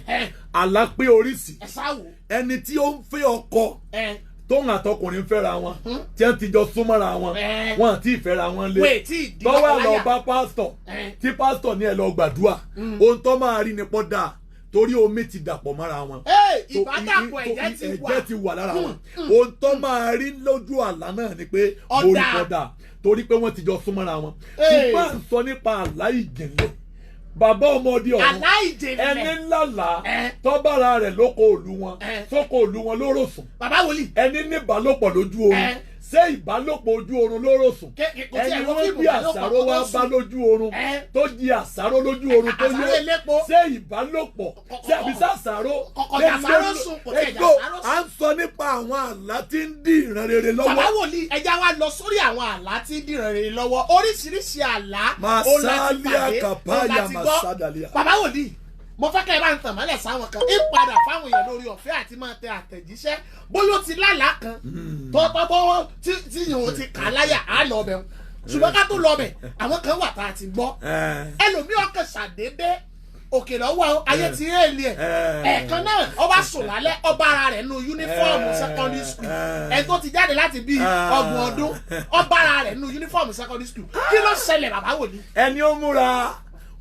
àlápín oríṣìí ẹ sáwò ẹni tí ó ń fẹ́ ọkọ ẹ tóun àtọkùnrin fẹ́ra wọn tí wọ́n ti jọ súnmọ́ra wọn wọn àti ìfẹ́ra wọn lé wait tí ìdí tọ́wọ́ lọ lọ́kọláya. bá pásítọ̀ Eh. tí pásítọ̀ ní ẹ lọ gbàdúrà ohun tó máa rí ni pọ́ dáa torí omi ti dàpọ̀ mọ́ra wọn. ìbádàpọ̀ ẹ̀jẹ̀ ti wà lára wọn ohun tó máa rí lójú àlá náà ni pé orí kọ́ dáa torí pé wọ́n ti jọ súnmọ́ra wọn. ṣùgbọ́n à ń sọ nípa àlá ìjìnlẹ̀ bàbá ọmọdé ọ̀run àlá ìjìnlẹ̀ ẹni ńláńlá Eh. tọ́bára rẹ̀ lóko òlu wọn sóko òlu wọn lóró sùn bàbá wòlíì ẹni ní ìbálòpọ̀ lójú oorun ṣé ìbálòpọ̀ ojú oorun lóró sùn kò tí ẹni ẹ̀ wọ́n wọ́n fíìmù bí àṣàrò wá bá lójú oorun tó jí àṣàrò lójú oorun tó àṣàrò yé elépo. ṣé ìbálòpọ̀ ṣé àbí sàṣàrò kọ̀kọ̀dà àṣàrò sùn kò tí ẹ̀ jà àṣàrò à ń sọ nípa àwọn àlá tí ń dí ìran rere lọ́wọ́. bàbá wòlíì ẹja wa lọ sórí àwọn àlá tí dìran rere lọ́wọ́ oríṣiríṣi àlá Masalia kapaya masadalia. bàbá wòlíì mo fẹ́ kẹ́ ẹ bá ń tàn mọ́lẹ̀ sáwọn kan ń padà fáwọn èèyàn lórí ọ̀fẹ́ àti máa tẹ àtẹ̀jíṣẹ́ bóyá ó ti lálàá kan tọ́tọ́ tí yòó ti kà á láyà á lọ bẹ̀ ṣùgbọ́n ká tó lọ bẹ̀ àwọn kan wà tá a ti gbọ́ ẹlòmíì ọkàn ṣàdédé òkè lọ́wọ́ ayé ti rí èlé ẹ̀ ẹ̀ẹ̀kan náà ọba sùn lálẹ́ ọba ara rẹ̀ nínú yúnífọ́ọ̀mù secondary school ẹ̀ tó ti jáde láti bíi 30 ọdún ọba ara rẹ̀ nínú yúnífọ́ọ̀mù secondary school kí ló ṣẹlẹ̀ bàbá wòlíì. ẹni ó múra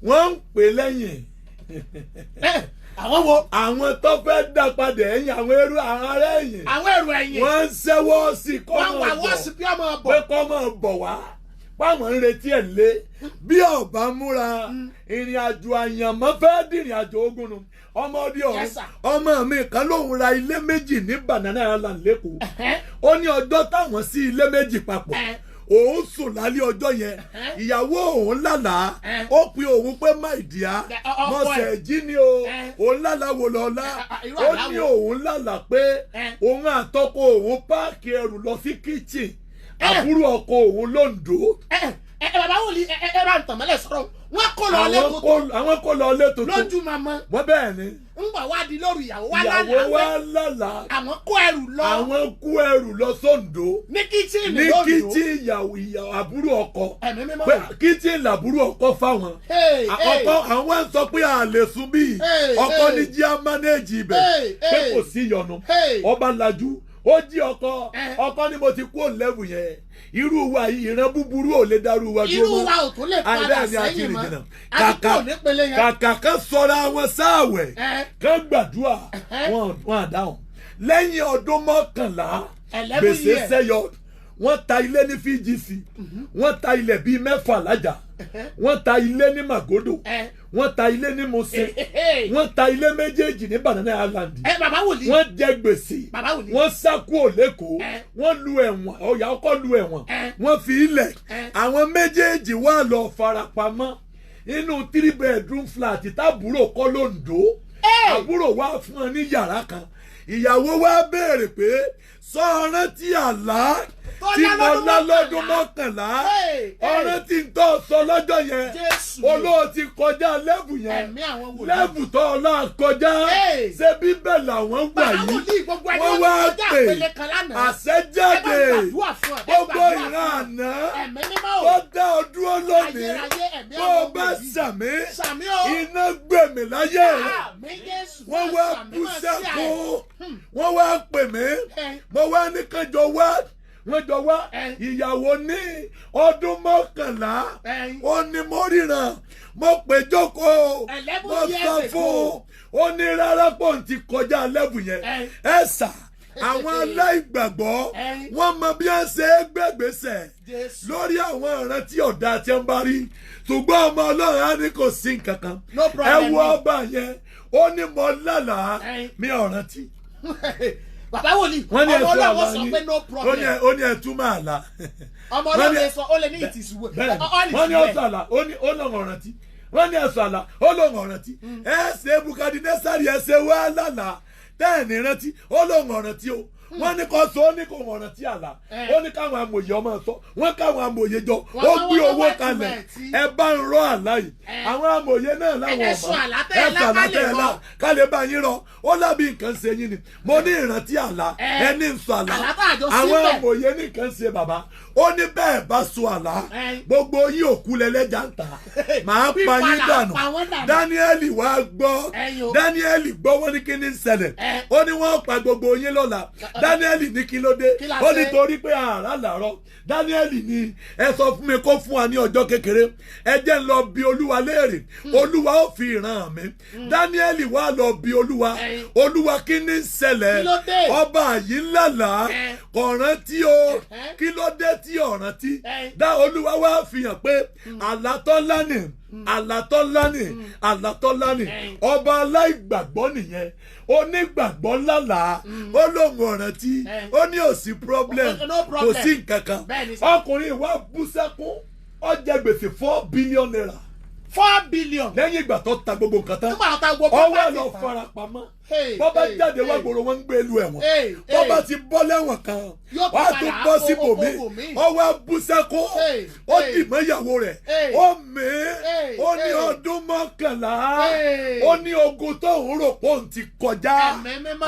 wọ́n ń pè lẹ́yìn àwọn wo. àwọn tó fẹ́ dá padà ẹ̀yìn àwọn ẹrú àwọn ará ẹ̀yìn. àwọn ẹrù ẹ̀yìn. wọ́n ń ṣẹ́wọ́ sí kọ́ wọ́n wà mọ̀ wọ́n sí bọ̀ bí ọmọ bọ̀. pé kọ́ mọ̀ bọ̀ wá páwọn ń retí ẹ̀ lé bí ọba múra ìrìn àjò àyànmọ́ fẹ́ dìrìn àjò ogun nu ọmọdé ọ̀run Yes, sir. ọmọ mi kan lòun ra ilé méjì ní Banana Island lẹ́kọ̀ọ́ ó ní ọjọ́ táwọn sí ilé méjì papọ̀ òun sùn lálẹ́ ọjọ́ yẹn ìyàwó òun lálàá ó pe òun pé má ìdíyà mọ̀sẹ̀ jí ni o òun lálàá wò lọ́la ó ní òun lálàá pé òun àtọkọ òun páàkì ẹrù lọ sí kíchìn àbúrò ọkọ òun lóńdó. bàbá wòlíì ẹ bá ń tàn mọ́lẹ̀ sọ̀rọ̀ wọ́n kó lọ ilé tuntun àwọn kó lọ ilé tuntun lójú mama wọ́n bẹ́ẹ̀ ni ń gbà wá di lóru ìyàwó wá ìyàwó wa lálàá lálàá àwọn kó ẹrù lọ àwọn kó ẹrù lọ sóńdó ní kíchìnì ní lóńdó kíchìn ìyàwó àbúrò ọkọ ẹ̀mí mímọ́ pé kíchìn làbúrò ọkọ fáwọn ọkọ àwọn ń sọ pé a lè sùn bí ọkọ ní jí á mánéèjì ibẹ̀ pé kò sí ìyọnu ọba lajú ó jí ọkọ ní mo ti kú òǹlẹ́bù yẹn irú wa yìí ìran búburú ò lè dárú wa dúró irú wa ò tún lè padà sẹ́yìn mọ́ àdúgbò nípele yẹn. kàkà kan sọra wọn sáàwẹ̀ kan gbàdúrà wọn àdáhùn lẹ́yìn ọdún mọ́kànlá gbèsè sẹ́yọ wọ́n ta ilé ní FGC wọ́n ta ilẹ̀ bíi 6 lájà wọ́n ta ilé ní Magodo wọ́n ta ilé ní Musin wọ́n ta ilé méjèèjì ní Banana Island bàbá wòlíì wọ́n jẹ gbèsè bàbá wòlíì wọ́n sá kúrò lẹ́kọ̀ọ́ wọ́n lu ẹ̀wọ̀n ọ̀yà ọkọ̀ lu ẹ̀wọ̀n wọ́n fi ilẹ̀ àwọn méjèèjì wà lọ farapamọ́ inú 3 bedroom flat tábúrò kọ́ lóńdó àbúrò wá fún ọ ní yàrá kan ìyàwó wa béèrè pé sọ rántí àlá tí mo lá lọ́dún mọ́kànlá ọ̀rẹ́ tí ń tọ́ sọ lọ́jọ́ yẹn olóò ti kọjá lẹ́bù yẹn lẹ́bù tó ọlá kọjá ṣé bíbẹ̀ làwọn gbà yìí wọ́n wá pè àṣẹjáde gbogbo ìran àná tó dá ọ dúró lónìí bó o bá sàmí iná gbèmí láyé wọ́n wá bú sẹ́kù wọ́n wá pè mí mo wá ní kánjọ wá wọ́n jọ wá ìyàwó ní ọdún 11 ó ní mo ríran mo pè jókòó mo sọ fún ó ní rárá pọ̀ ń ti kọjá lẹ́bù yẹn ẹ sà àwọn aláìgbàgbọ́ wọ́n mọ bí wọ́n ṣe é gbẹ̀gbẹ̀sẹ̀ lórí àwọn ìrántí ọ̀dà tí wọ́n bá rí ṣùgbọ́n ọmọ ọlọ́run á ní kò sí nǹkan kan ẹ wo ọba yẹn ó ní mo lálàá mi ò rántí. bàbá wòlíì ọmọ ọlọ́wọ́ sọ pé no problem. ó ní ẹtúmọ̀ àlá. ọmọ ọlọ́wọ́ sọ ó lè ní ìtìsúwò. wọ́n ní ọ̀sọ̀ àlá ó lọ́wọ́ rántí. wọ́n ní ẹ̀sọ̀ àlá ó lọ́wọ́ rántí. ẹ ṣe Nebukadnesari ẹ ṣe wá lálàá tẹ́ẹ̀ni rántí ó lọ́wọ́ rántí o. wọ́n ní kò sọ ó ní kò wọ̀n rántí àlá ó ní káwọn amòye ọmọ sọ wọ́n káwọn amòye jọ ó gbé owó kalẹ̀ ẹ bá ń rọ àlá yìí àwọn amòye náà láwọn ọmọ ẹ̀sọ̀ àlátẹ̀ẹ́lá kálẹ̀ bá yín rọ ó lábí nǹkan ṣe yín ni mo ní ìrántí àlá ẹni ń sọ àlá àwọn amòye ní nǹkan ṣe bàbá ó ní bẹ́ẹ̀ bá sọ àlá gbogbo yín òkú lẹ́lẹ́jà ń tà máa pa yín dànù Dáníẹ́lì wá gbọ́ Dáníẹ́lì gbọ́ wọ́n ní kí ni ń ṣẹlẹ̀ ó ní wọ́n pa gbogbo yín lọ́la Dáníẹ́lì ní kí ló dé ó ní torí pé àrà làárọ̀ Dáníẹ́lì ní ẹ sọ fún mi kó fún wa ní ọjọ́ kékeré ẹ jẹ́ ń lọ bi Olúwa léèrè Olúwa ó fi ìran mi Dáníẹ́lì wá lọ bi Olúwa kí ni ń ṣẹlẹ̀ ọba yìí ńlá kò rántí o kí ló dé tí ò rántí dá Olúwa wá fi hàn pé àlátọ́lá ni ọba aláìgbàgbọ́ nìyẹn onígbàgbọ́ lálàá ó lóun ọ̀rántí ó ní ò sí problem kò sí nǹkan kan ọkùnrin wa bú sẹ́kún ó jẹ gbèsè 4 billion naira. 4 billion. lẹ́yìn ìgbà tó ta gbogbo nǹkan tán ọwọ́ lọ fara pamọ́ bọ́bá jáde wá gbòòrò wọn ń gbé lu ẹ̀wọ̀n bọ́bá ti bọ́ lẹ́wọ̀n kan wàá tún bọ́ síbòmí ọwọ́ abúsẹ́kó ó dì mọ́ ìyàwó rẹ̀ ó mẹ́ ó ní ọdún mọ́kànlá ó ní ogun tó ń rò pé òun ti kọjá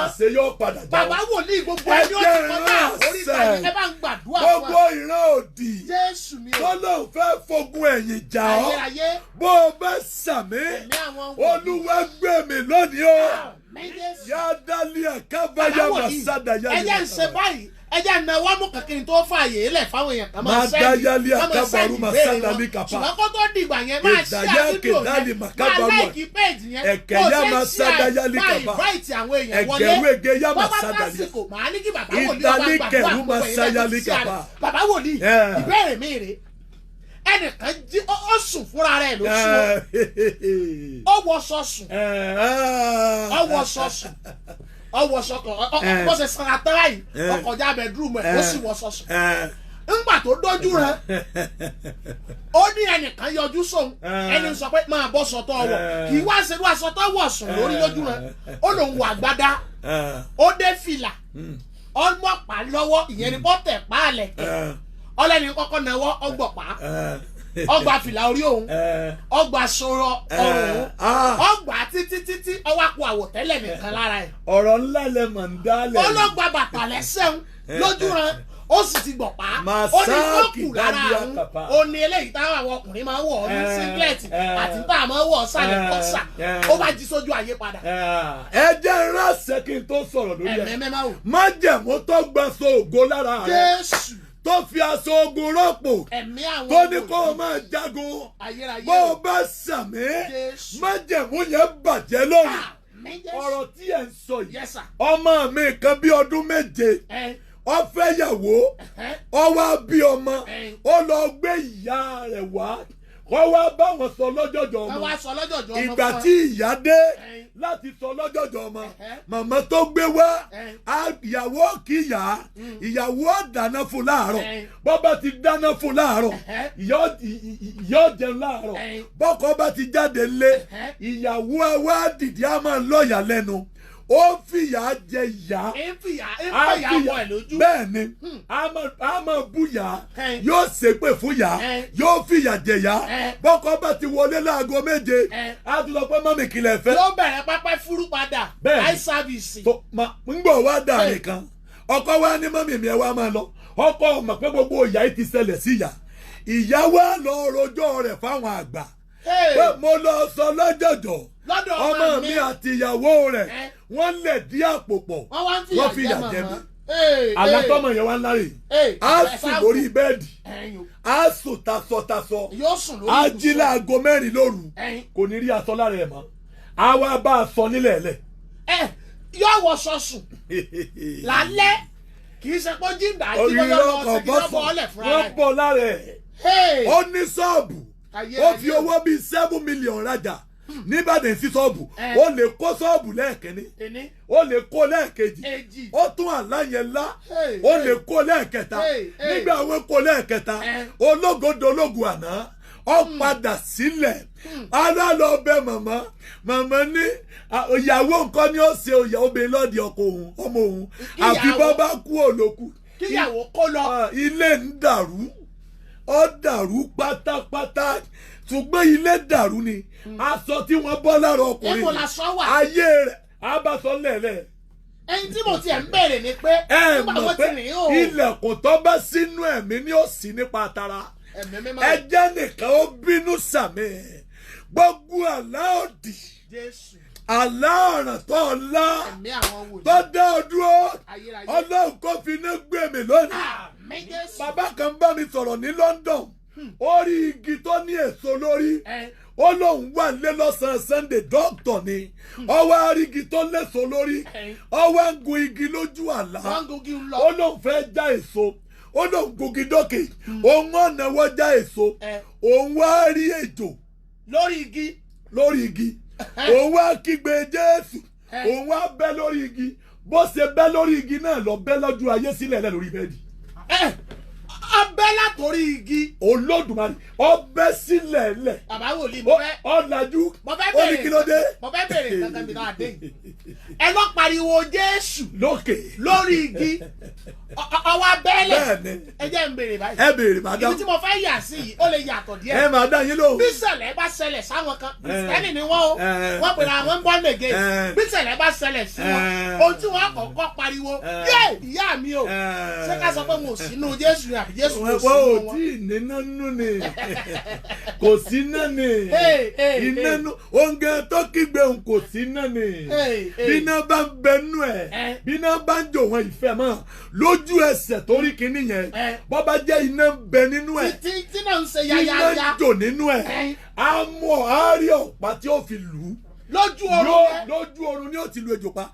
àṣẹ yóò padà jáwọ́. bàbá wòlíì gbogbo ẹni ó ti kọjá oríta yìí ẹ bá ń gbàdúrà fún wa. gbogbo ìran òdì tó lóun fẹ́ fogun ẹ̀yìn jà ọ́ bó o bá sàmì Olúwa gbé mi lónìí o. Yadalia kabaya masada ya. ẹ jẹ́ ń ṣe báyìí ẹ jẹ́ ń náwó mú kankan tó fààyè lẹ̀ fáwọn èèyàn kan máa sẹ́yìn ṣùgbọ́n kó tó dìgbà yẹn máa ṣe àdúgbò yẹn máa láìkí péèjì yẹn kó o ṣe ṣe máa ìbáìtì àwọn èèyàn wọlé bọ́bá tásìkò máa ní kí bàbá wòlíì ọba gbàdúrà gbogbo èèyàn lè fi ṣe àrẹ bàbá wòlíì ìbéèrè mi rèé ẹnìkan jí ó sùn fúnra rẹ̀ ló sùn ó wọṣọ sùn kan bó ṣe sanra tán báyìí ọkọjá bedroom ẹ̀ ó sì wọṣọ sùn ńgbà tó dójú rẹ̀ ó ní ẹnìkan yọjú sóun ẹni sọ pé máa bọ́ sọtọ́ wọ̀ kì í wá ṣerú aṣọtọ́ wọ̀ sùn lórí lójú rẹ̀ ó lòun wọ àgbádá ó dé fìlà ọmọpàá lọ́wọ́ ìyẹn ni bọ́tẹ̀ pààlẹ̀ kẹ̀ ọlẹ́ni kọ́kọ́ náwó ọgbọ̀pá ọgbà fìlà orí òun ọgbà sọ̀rọ̀ ọrùn ọgbà títí ọwọ́ àpò àwọ̀tẹ́lẹ̀ nìkan lára ẹ̀. ọ̀rọ̀ ńlá lẹ mọ̀ ń dálẹ̀. ó ló gba bàtà lẹ́sẹ̀ ń lójú ran ó sì ti gbọ̀pá ó ní kókù lára àwọn ó ní eléyìí táwọn àwọn ọkùnrin máa ń wọ̀ ọ́ ní singlet àti tá a máa ń wọ̀ ọ́ sálẹ̀ kọ́sà ó bá jí sójú ayé padà. ẹ jẹ́ ránṣẹ́ kí n tó sọ̀rọ̀ lórí ẹ̀ májẹ̀mú tó gbà so ògo lára rẹ̀ Jésù tó fi aṣọ ogun rọ́pò tó ní kó o máa jagun bó o bá sàmì májẹ̀mú yẹn bàjẹ́ lórí ọ̀rọ̀ tí ẹ̀ ń sọ yìí ọmọ mi kan bí ọdún 7 ó fẹ́ yàwó ó wá bí ọmọ ó lọ gbé ìyá rẹ̀ wá wọ́n wá bá wọn sọ lọ́jọ́jọ́ ọmọ ìgbà tí ìyá dé láti sọ lọ́jọ́jọ́ ọmọ màmá tó gbé wá ìyàwó kì í yá ìyàwó dáná fún láàárọ̀ bọ́bá ti dáná fún láàárọ̀ ìyá jẹun láàárọ̀ bọ́kọ bá ti jáde lé ìyàwó wa dìde á máa lọ́ọ̀yà lẹ́nu ó fìyà jẹ ìyá bẹ́ẹ̀ ni a máa bú yá yóò ṣépè fún yá yóò fìyà jẹ yá bọ́kọ bá ti wọlé láago 7 a tún lọ pé mọ́mì kìlẹ̀ fẹ́. yóò bẹ̀rẹ̀ pápá fúrú padà eye service. ń gbọ́ wá dà nìkan ọkọ wa ní mọ́mì mi ẹ wá máa lọ ọkọ mọ̀ pé gbogbo ìyá yìí ti ṣẹlẹ̀ sí ìyá wa lọ rojọ́ rẹ̀ fáwọn àgbà pé mo lọ sọ lọ́jọ́jọ́ ọmọ mi àti ìyàwó rẹ̀ wọ́n lẹ̀ dí àpò pọ̀ wọ́n fi yà jẹ mí. alátọ́mọ yẹn wá ń láre á sùn lórí bẹ́ẹ̀dì á sùn tasọtasọ á jí láago 4 lóru kò ní rí aṣọ lára ẹ̀ mọ́ á wá bá a sọ nílẹ̀ ẹ̀lẹ̀. yóò wọṣọ sùn lálẹ́ kì í ṣe pé jíǹda jí lọ́yọ́ lọ sí kí wọ́n bọ́ ọ́lẹ̀ fúnra rẹ̀. wọ́n bọ̀ lára ẹ̀ ó ní ṣọ́ọ̀bù ó fi owó bíi 7 million rajà níbàdàn sí ṣọ́ọ̀bù ó lè kó ṣọ́ọ̀bù lẹ́ẹ̀kínní ó lè kó lẹ́ẹ̀kejì ó tún àlá yẹn lá ó lè kó lẹ́ẹ̀kẹta nígbà àwọn kó lẹ́ẹ̀kẹta ológodológun àná ó padà sílẹ̀ ara lọ bẹ màmá ní ìyàwó nǹkan ni ó ṣe òyà obìnrin lọ́ọ̀dì ọkọ òun ọmọ òun àfi bọ́ bá kú òlòkù kíyàwó kó lọ ilé ń dàrú ó dàrú pátápátá ṣùgbọ́n ilé dàrú ni aṣọ tí wọ́n bọ́ lára ọkùnrin ayé rẹ̀ abasọ lẹ̀lẹ̀. ẹni tí mo tiẹ̀ ń bèrè ni pé nígbà wọ́n ti rìn o. ilẹ̀kùn tó bá sínú ẹ̀mí ni ó sì nípa tara ẹjẹ́ nìkan ó bínú sàmì gbogbo àlá òdì àlá ọ̀ràn tó ńlá tó dá ọ dúró ọlọ́run kò fi iná gbé mi lónìí. bàbá kan bá mi sọ̀rọ̀ ní London ó rí igi tó ní èso lórí ó lóun wà nílé lọ́sàn-án Sunday dókítà ni ọwọ́ arígi tó léso lórí ọwọ́ ń gun igi lójú àlá ó lóun fẹ́ já èso ó lóun gungi dókè òun ọ̀nà wọ́n já èso òun wá rí ejò lórí igi òun wá kígbe Jésù òun wá bẹ́ lórí igi bó ṣe bẹ́ lórí igi náà lọ bẹ́ lójú ayé sílẹ̀ lẹ́ lórí bẹ́ẹ̀dì. ọbẹ̀ látòrí igi. Olódùmarè ọbẹ̀ sílẹ̀ lẹ̀. bàbá wòlíì mo fẹ́. ọ̀làjú ó ní kí ló dé. mo fẹ́ bèrè kankan bí náà dé. ẹ lọ pariwo Jésù. lókè. lórí igi. ọwọ́ abẹ́lẹ̀. bẹ́ẹ̀ni. ẹ jẹ́ ń bèrè báyìí. ẹ bèrè madam. ibi tí mo fẹ́ yà sí yìí ó lè yàtọ̀ díẹ̀. ẹ máa dá yín lóhùn. bí ṣẹlẹ̀ bá ṣẹlẹ̀ sáwọn kan Kristẹni ni wọ́n o wọ́n pèrè àwọn born again. bí ṣẹlẹ̀ bá ṣẹlẹ̀ sí wọn ohun tí wọ́n kọ́kọ́ pariwo yé ìyá mi o ṣé ká sọ pé mo sínú Jésù àbí Jésù mo sínú wọn. wọ́n ò tí ì níná nú ni kò sí náà ni iná nú oúnjẹ tó kígbe òun kò sí náà ni bí iná bá ń bẹ nú ẹ bí iná bá ń jò wọn ìfẹ́ mọ́ lójú ẹsẹ̀ torí kinní yẹn bọ́ bá jẹ́ iná ń bẹ nínú ẹ tí náà ń ṣe yáyáyá iná ń jò nínú ẹ á mọ̀ á rí ọ̀pá tí ó fi lù ú lójú oorun lójú oorun ni ó ti lu ejò pa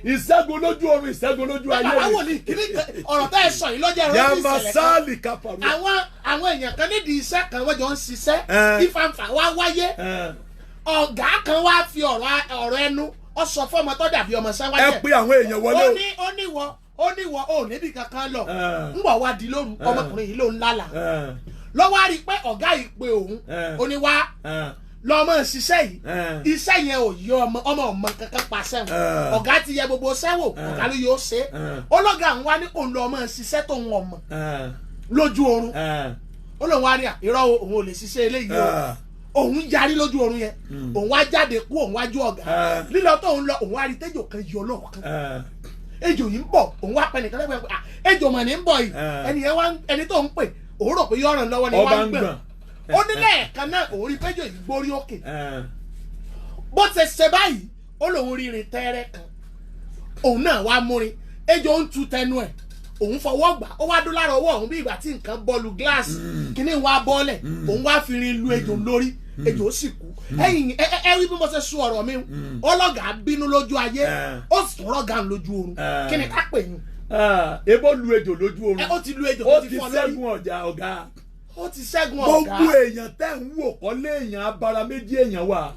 ìṣẹ́gun lójú oorun ìṣẹ́gun lójú ayé rẹ̀. bàbá wòlíì kìíní ọ̀rọ̀ tá ẹ sọ yìí lọ́jọ́ ìrọ̀lẹ́ ìṣẹ̀lẹ̀ kan yamasali kaparu. àwọn èèyàn kan nídìí iṣẹ́ kan wọ́n jọ ń ṣiṣẹ́ ìfàǹfà wá wáyé ọ̀gá kan wá fi ọ̀rọ̀ ẹnu ọ sọ fọ́mọ tó dàbí ọmọ sáwájẹ́. ẹ pé àwọn èèyàn wọlé o. ó níwọ ò níbi kankan lọ ń bọ̀ wá di lóru ọmọkùnrin yìí ló ń lálà lọ́wọ́ á rí i pé ọ̀gá yìí pé òun ó ní wá lọ́mọ ṣiṣẹ́ yìí iṣẹ́ yẹn ò yọ ọmọ kankan pa sẹ́wọ̀n ọ̀gá ti yẹ gbogbo sẹ́wọ̀ ọ̀gá ló yóò ṣe ọlọ́gà ń wá ní kò ń lọ ọmọ ṣiṣẹ́ tó ń ọmọ lójú oorun ó lóun wá rí irọ́ òun ò lè ṣiṣẹ́ eléyìí o òun yarí lójú oorun yẹn òun wá jáde kú òun wájú ọ̀gá lílọ tó ń lọ òun wá rí tẹ́jọ́ kan yọ lọ́ọ̀kan ejò yìí ń bọ̀ òun wá pẹ́ nìkan lẹ́gbẹ̀ẹ́ pé ejò mọ̀ ní ń bọ̀ yìí ẹni tó ń pè òun rò pé yọ̀ràn lọ́wọ́ ni wọ́n ń gbọ̀n ó ní lẹ́ẹ̀kan náà òun rí péjọ yìí gbórí òkè bó ṣe ṣe báyìí ó lòun rí irin tẹ́rẹ́ kan òun náà wá múrin ejò ń tu tẹnu ẹ̀ òun fọwọ́ gbà ó wá dún lára ọwọ́ òun bí ìgbà tí nǹkan bọ́ọ̀lù gíláàsì kíní wá bọ́ọ̀lẹ̀ òun wá fi rin lu ejò lórí ejò sì kú ẹ̀yìn ẹ wí bí mo ṣe sún ọ̀rọ̀ mi ọlọ́gàá bínú lójú ayé ó sì rọ́gà lójú oorun kí ni ká pè yín. ebo lu ejò lójú oorun ó ti lu ejò tó ti fọ́ lórí ó ti ṣẹ́gun ọ̀gá ó ti ṣẹ́gun ọ̀gá gbogbo èèyàn tẹ́ ń wò kọ́ lé èèyàn abara méjì èèyàn wà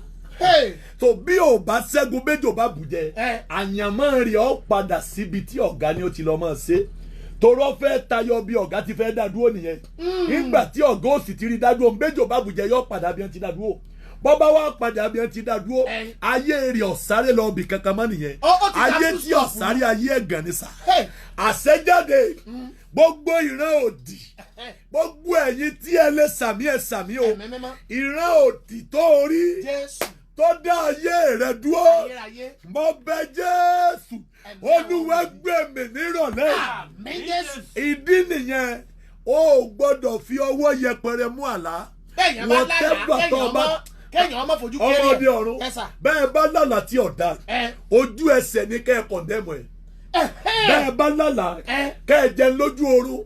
tó bí ò bá ṣẹ́gun méjì ò bá bùjẹ́ àyànmọ́ rẹ̀ ọ́ padà síbi tí ọ̀gá ni ó ti lọ́ mọ́ ṣe torọ́ fẹ́ tayọ bí ọ̀gá ti fẹ́ dá dúró nìyẹn nígbà tí ọ̀gá ò sì ti rí dá dúró méjì ò bá bùjẹ́ yọ padà bí wọ́n ti dá dúró bọ́bá wa padà bí wọ́n ti dá dúró ayé rẹ̀ ọ̀sáré lọ bì kankan mọ́ nìyẹn ayé tí ọ̀sáré ayé ẹ̀gàn ni sà àṣẹjáde gbogbo ìran òdì gbogbo ẹ̀yin tí ẹ lè sàmí ẹ sàmí o ìran òdì tó orí tó dá ayé rẹ dúró mo bẹ̀ Jésù Olúwa gbé mi nírọ̀lẹ́ ìdí nìyẹn o gbọ́dọ̀ fi ọwọ́ yẹpẹrẹ mú àlá wọ́n tẹ́gbà tó ọba ọmọdé ọ̀run bẹ́ẹ̀ bá lálàá tí ọ̀dà ojú ẹsẹ̀ ní kẹ́ ẹ̀ kọ̀ndẹ́mù ẹ̀ bẹ́ẹ̀ bá lálàá kẹ́ ẹ jẹun lójú oorun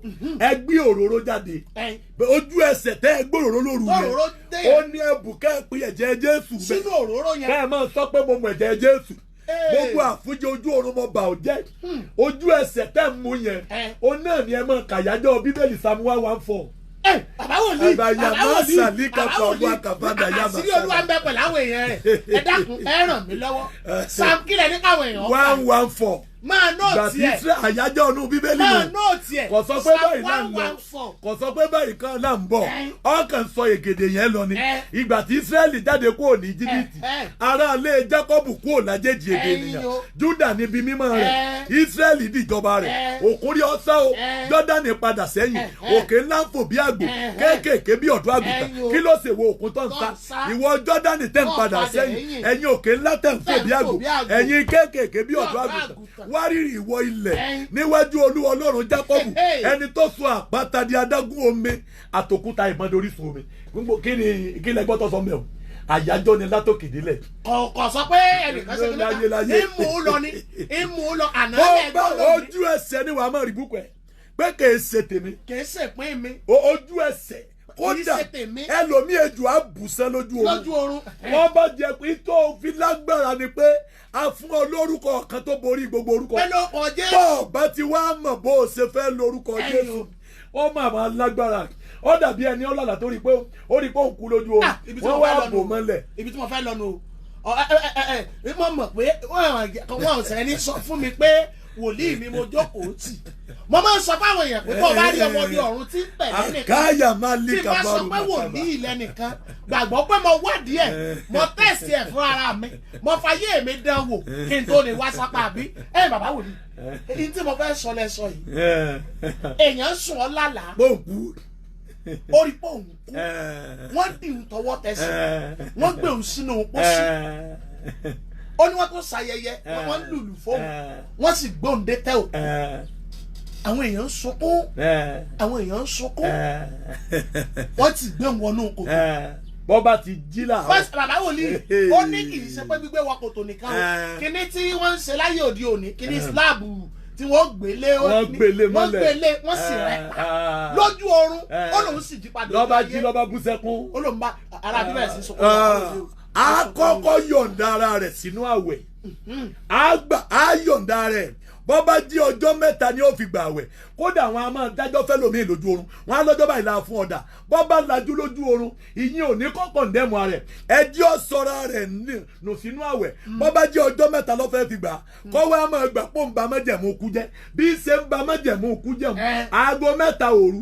ẹ gbé òróró jáde ojú ẹsẹ̀ tẹ́ ẹ gbòòrò lóru yẹn ó ní ẹbù kẹ́ ẹ pín ẹ̀jẹ̀ Jésù bẹ́ẹ̀ kẹ́ ẹ máa sọ pé mo mọ ẹ̀jẹ̀ Jésù gbogbo àfúnjẹ ojú oorun mo bà ọ́ jẹ́ ojú ẹsẹ̀ tẹ́ ń mú yẹn o náà ni ẹ mọ̀ kàyájọ́ bíbélì Psalm 114. bàbá wòlíì àṣírí olúwa ń bẹ pẹ̀lú àwọn èèyàn rẹ̀ ẹ dákun ẹ ràn mí lọ́wọ́ Psalm kílẹ̀ ní káwọn èèyàn 114 máa nóòtì ẹ̀ gbàtí àyájọ́ ọ̀nù bíbélì máa rẹ̀ nóòtì ẹ̀ kò sọ pé báyìí náà ń lọ kò sọ pé báyìí kan náà ń bọ̀ ọkàn sọ ègèdè yẹn lọ ni ìgbà tí Ísírẹ́lì jáde kúrò ní Íjíbítì aráalé Jákọ́bù kúrò lájèjì èdè ènìyàn Júdà níbi mímọ́ rẹ̀ Ísírẹ́lì dìjọba rẹ̀ òkun rí ọsá o Jọ́dánì padà sẹ́yìn òkè ńlá ń fò bí àgbò kéékèèké bí ọ̀dọ́ àgùntàn kí ló ṣèwọ òkun tó ń sá ìwọ Jọ́dánì tẹ̀ ń padà sẹ́yìn ẹ̀yin òkè ńlá tẹ̀ ń fò bí àgbò ẹ̀yin kéékèèké bí ọ̀dọ́ àgùntàn wárìrì ìwọ ilẹ̀ níwájú Olúwa Ọlọ́run Jákọ́bù ẹni tó sọ àpáta di adágún omi àtòkúta ìmọ̀dé orísun omi gbogbo kí lẹ gbọ́ tó sọ mẹ́wọ̀n àyájọ́ ni látòkè délẹ̀. kọ̀ọ̀kan sọ pé ẹnìkan ṣe kíni ìmú lọ ni ìmú lọ àná ẹgbẹ́ lọ ni. ojú ẹsẹ̀ ni wàá mọ̀ rí búkọ̀ ẹ̀ pé kèé ṣe tèmi. kèé ṣe pín mi. ojú ẹsẹ̀ kódà ẹlòmíì ejò á bùsẹ́ lójú oorun wọ́n bá jẹ pé tó fi lágbára ni pé a fún ọ lórúkọ kan tó borí gbogbo orúkọ bọ́ọ̀ bá ti wá mọ̀ bó o ṣe fẹ́ lórúkọ Jésù ó mà máa lágbára ó dàbí ẹni ọlọ́lá tó rí pé òun kú lójú oorun wọ́n wá bò mọ́lẹ̀. ibi tí mo fẹ́ lọ nù mo mọ̀ pé wọ́n ò sẹ́ni sọ fún mi pé wòlíì mi mo jókòó tì mo máa ń sọ fáwọn èèyàn pé tó bá rí ọmọdé ọ̀run tí ń pẹ̀ lẹ́nìkan tí bá sọ pé wòlíì lẹ́nìkan gbàgbọ́ pé mo wádìí ẹ̀ mo tẹ̀sí ẹ̀ fún ara mi mo fayé mi dán wò kí n tó lè wá sápá bí bàbá wòlíì èyí tí mo fẹ́ sọ lẹ́sọ yìí èèyàn sùn ọ́ lálàá orí pé òun kú wọ́n dì ń tọwọ́ tẹsẹ̀ wọ́n gbé òun sínú pósí ó ní wọ́n tó ṣayẹyẹ wọ́n lùlù fóun wọ́n sì gbóǹde tẹ́ ò àwọn èèyàn ń sunkún wọ́n ti gbé wọnú kòtò. bọ́ bá ti jí làárọ̀. bàbá wòlíì ó ní kì í ṣe pé gbígbé wọ kòtò nìkan o kíní tí wọ́n ń ṣe láyé òde òní kíní slab tí wọ́n gbélé mọ́lẹ̀ wọ́n sì rẹ̀ pa lójú oorun ó lòun sì jí padà. lọ́ba jí lọ́ba bú sẹ́kún. ó lòun bá ara bíbẹ̀ sí sọkún. a kọ́kọ́ yọ̀ǹda ara rẹ̀ sínú àwẹ̀ a yọ̀ǹda rẹ̀ bọ́ bá jí ọjọ́ mẹ́ta ni ó fi gbà wẹ̀ kódà àwọn a máa dájọ́ fẹ́ lómi lójú oorun wọn á lọ́jọ́ báyìí la fún ọ̀dà bọ́ bá lajú lójú oorun ìyín ò ní kọ́kọ́ ǹdẹ́mu rẹ̀ ẹjọ́ sọ̀rọ̀ rẹ̀ nù sínú àwẹ̀ bọ́ bá jí ọjọ́ mẹ́ta ló fẹ́ fi gbà kọ́wé a máa gbà pọ̀ ń ba májẹ̀mú kú jẹ́ bí ṣe ń ba májẹ̀mú kú jẹ́ mu aago mẹ́ta òru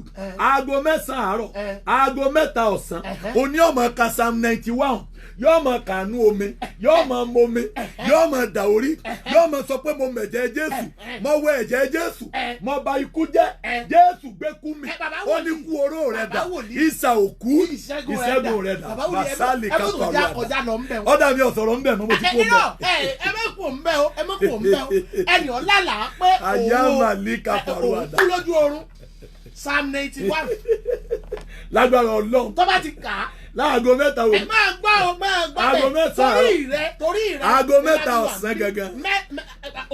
aago mẹ́sàn-án àárọ̀ aago mẹ́ta ọ̀sán òní ọmọ ka Psalm 91 yóò máa kànú omi yóò máa momi yóò máa dà orí yóò máa sọ pé mo mẹ̀jẹ̀ Jésù mo wẹ ẹ̀jẹ̀ Jésù mo bà ikú jẹ́ Jésù gbé kú mi ó ní kú oró rẹ̀ dà ìsà òkú ìṣẹ́gun rẹ̀ dà basali kápá rẹ̀ dà ọ̀dà mi ọ̀sọ̀rọ̀ ń bẹ̀ mọ́ mo ti kó bẹ̀. ẹ mẹ́kù ń bẹ́ o ẹni ọ̀làlà pé òun kú lójú oorun Psalm 91 lágbára Ọlọ́run tó bá ti kà á láago mẹ́ta òru. ẹ máa gbọ́ aago mẹ́ta àárọ̀ torí rẹ aago mẹ́ta ọ̀sán gangan.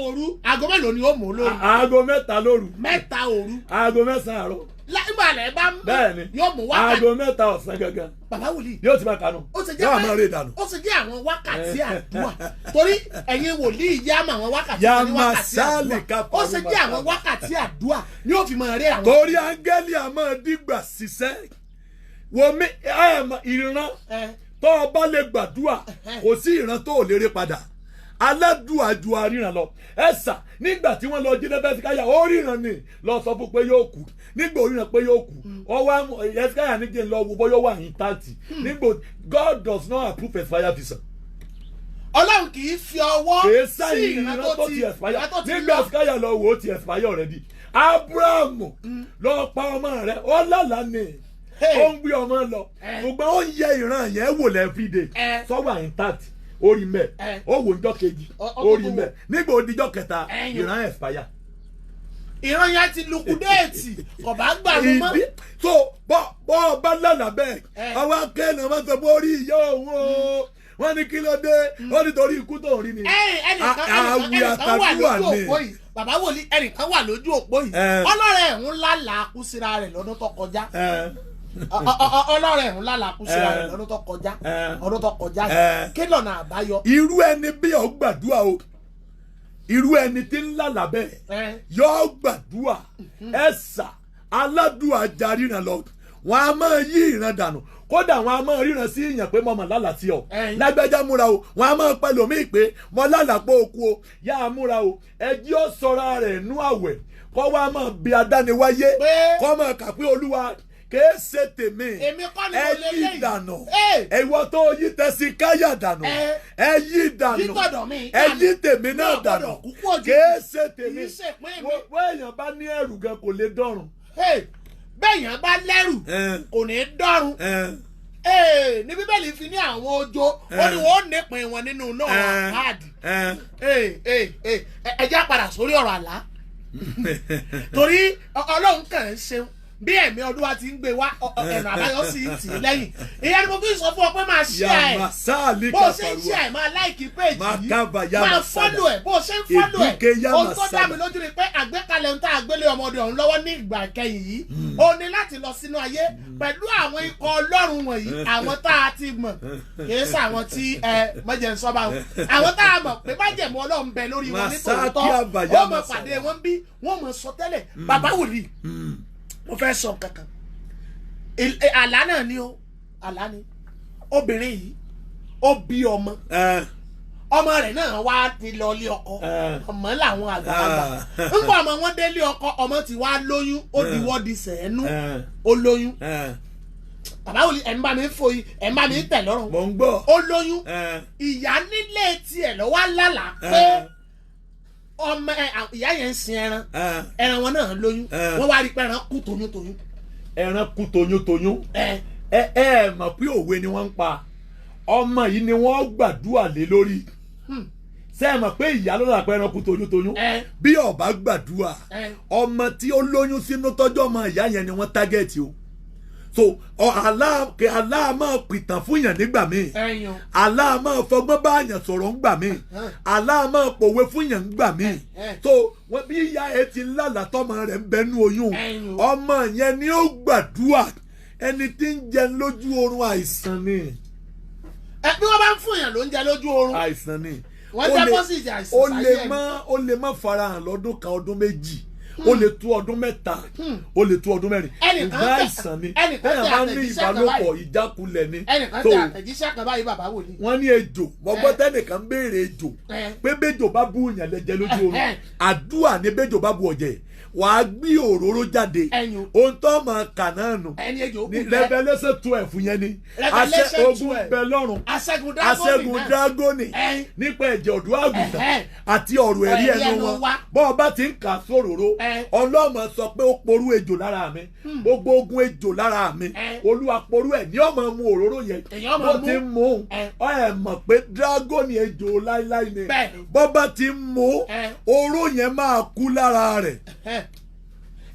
òru aago mélòó ni ó mú lóru. aago mẹ́ta lóru. mẹ́ta òru. aago mẹ́sàn-án àárọ̀. nígbà rẹ̀ bá ń bẹ́ẹ̀ni yóò mú wákàtí. aago mẹ́ta ọ̀sán gangan. bàbá wòlíì. yóò ti máa kànú. yóò máa rí ìdànù. ó ti jẹ́ àwọn wákàtí àdúrà torí ẹ̀yin wòlíì yá mọ àwọn wákàtí àdúrà. ó ti jẹ́ àwọn wákàtí àdúrà ni ó fi máa rí àwọn. torí áńgẹ́lì àmọ́ dìgbà ṣiṣẹ́ wo mi ìran tó o bá lè gbàdúrà kò sí ìran tó o lè rí padà aládùá ju aríran lọ ẹ̀sà nígbà tí wọ́n lọ jí lẹ́fẹ̀ẹ́sìkáyà ó ríran ni lọ sọ fún pé yóò kú nígbà oríran pé yóò kú ọwọ́ ẹ̀sìkáyà níjẹ́ lọ wo bọ́yọ́ wà ní tààtì nígbà God does not approve expire visa. Ọlọ́run kì í fi ọwọ́ sí ìran tó ti expire nígbà ẹ̀sìkáyà lọ wò ó ti expire already Abraham lọ pa ọmọ rẹ̀ ó lálàá ni ó ń gbé ọmọ lọ ṣùgbọ́n ó ń yẹ ìran yẹn wò everyday sọ́wọ́ intact orí mẹ́ ó wò níjọ́ kejì orí mẹ́ nígbà òdìjọ́ kẹta ìran expire. ìran yẹn ti lukudeeti ọba gbà ló mọ́. so bọ́ ọba lọ́nà bẹ́ẹ̀ àwọn akẹ́nà máa sọ pé orí ìyá òun o wọ́n ní kí ló dé ó nítorí ikú tó ń rí ni. ẹnìkan wà lójú òpó yìí bàbá wòlíì ẹnìkan wà lójú òpó yìí ọlọ́rẹ̀ ẹ̀hún lálàá kú síra rẹ̀ lọ́dún tó kọjá ọlọ́rẹ̀ ẹ̀hún lálàá kú síra rẹ̀ lọ́dún tó kọjá kí lọ́nà àbáyọ. irú ẹni bí ọ gbàdúrà o irú ẹni tí ń lálàá bẹ́ẹ̀ yóò gbàdúrà ẹ̀sà aládùúà jaríran lọ wọn a máa yí ìran dànù kódà wọn a máa ríran sí ìyàn pé mo mọ̀ lálàá sí ọ lágbájá múra o wọn a máa pẹ́ lómi pé mo lálàá pé o kú o yá a múra o ẹjí ó sọra rẹ̀ nú àwẹ̀ kọ́ wa máa bí adániwáyé kọ́ máa kà pé olúwa kìí ṣe tèmi ẹ yí dànù ìwọ tó yí tẹ̀sí káyà dànù ẹ yí dànù ẹ yí tèmi náà dànù kìí ṣe tèmi wọ́n èèyàn bá ní ẹrù gan kò lè dọ́rùn. bẹ́ẹ̀yàn bá lẹ́rù kò ní dọ́rùn ní bíbélì fi ní àwọn ojo ó ní wọ́n nípìn wọn nínú náà káàdì ẹ já padà sórí ọ̀rọ̀ àlá torí ọlọ́run kàn ń ṣeun bí ẹ̀mí ọdún wa ti ń gbé wá ẹ̀nà àbáyọ sí tì í lẹ́yìn ìyẹn ni mo fi sọ fún ọ pé máa ṣí ẹ̀ bó o ṣe ń ṣí ẹ̀ máa láìkí péjì yìí máa fọ́lù ẹ̀ bó o ṣe ń fọ́lù ẹ̀ ohun tó dá mi lójú ni pé àgbékalẹ̀ ń tá àgbélé ọmọdé ọ̀hún lọ́wọ́ ní ìgbà kẹyìn yìí o ní láti lọ sínú ayé pẹ̀lú àwọn ikọ̀ ọlọ́run wọ̀nyí àwọn tá a ti mọ̀ kìí ṣe àwọn tí mọ̀jẹ̀ ń sọ́ba wọn àwọn tá a mọ̀ pé májẹ̀mú ọlọ́run bẹ lórí wọn ní tòótọ́ ó mọ̀ pàdé wọn bí wọ́n mọ̀ sọ tẹ́lẹ̀ bàbá wòlíì mo fẹ́ sọ kankan àlá náà ni o àlá ni obìnrin yìí ó bí ọmọ rẹ̀ náà wá ti lọ ilé ọkọ ọmọ làwọn àgbàlagbà nígbà ọmọ wọn dé ilé ọkọ ọmọ ti wá lóyún ó di wọ́ọ̀dì sẹ́ẹ̀nù ó lóyún bàbá wòlí ẹ̀ ń bá mi foyí ẹ̀ ń bá mi tẹ̀ lọ́rùn mò ń gbọ́ ó lóyún ìyá nílé tiẹ̀ lọ́wọ́ lálàá pé ọmọ ìyá yẹn ń sin ẹran wọn náà lóyún wọn wá rí pé ẹran kú toyúntoyún. ẹran kú toyúntoyún ẹ mọ̀ pé òwe ni wọ́n ń pa ọmọ yìí ni wọ́n gbàdúrà lé lórí ṣé ẹ mọ̀ pé ìyá ló rà pé ẹran kú toyúntoyún bí ọba gbàdúrà ọmọ tí ó lóyún sínú tọ́jú ọmọ ìyá yẹn ni wọ́n tágẹ́ẹ̀tì o so Allah máa pìtàn fún yàn nígbà míì Allah máa fọgbọ́n bá yàn sọ̀rọ̀ ńgbà míì Allah máa pòwe fún yàn ńgbà míì so wọ́n bí ìyá ẹ ti lálàá tọ́mọ rẹ̀ ń bẹnu oyún ọmọ yẹn ni ó gbàdúrà ẹni tí ń jẹun lójú oorun àìsàn ni. bí wọ́n bá ń fún yàn ló ń jẹ lójú oorun àìsàn ni wọ́n dẹ́pọ́sìtì àìsàn sáyé ó lè má farahàn lọ́dún kan ọdún méjì ó lè tó ọdún mẹ́ta ó lè tó ọdún mẹ́rin ìgbà àìsàn ni bẹ́ẹ̀ bá ní ìbálòpọ̀ ìjákulẹ̀ ni. ẹnìkan tẹ àtẹ̀jíṣẹ́ kan báyìí bàbá wòlíì. wọ́n ní ejò mọ̀gbọ́n tẹ́nìkan ń béèrè ejò pé bẹ́jò bá bú ìyàn lẹ́jẹ̀ lójú oorun àdúrà ní bẹ́jò bá bú ọ̀jẹ̀ wàá gbé òróró jáde ohun tó máa kà náà nù ní Revelation 12 yẹn ni ogun bẹ lọ́run aṣẹ́gun dragoni nípa ẹ̀jẹ̀ ọ̀dọ́ àgùntàn àti ọ̀rọ̀ ẹ̀rí ẹnu wọn bọ́ọ̀ bá ti ń kà sóróró ọlọ́mọ sọ pé ó porú ejò lára mi gbogbo ogun ejò lára mi olúwa porú ẹ̀ ní ọmọ mu òróró yẹn bó ti ń mú ọ ẹ̀ mọ̀ pé dragoni ejò láíláí ni bọ́ bá ti ń mú oró yẹn máa kú lára rẹ̀.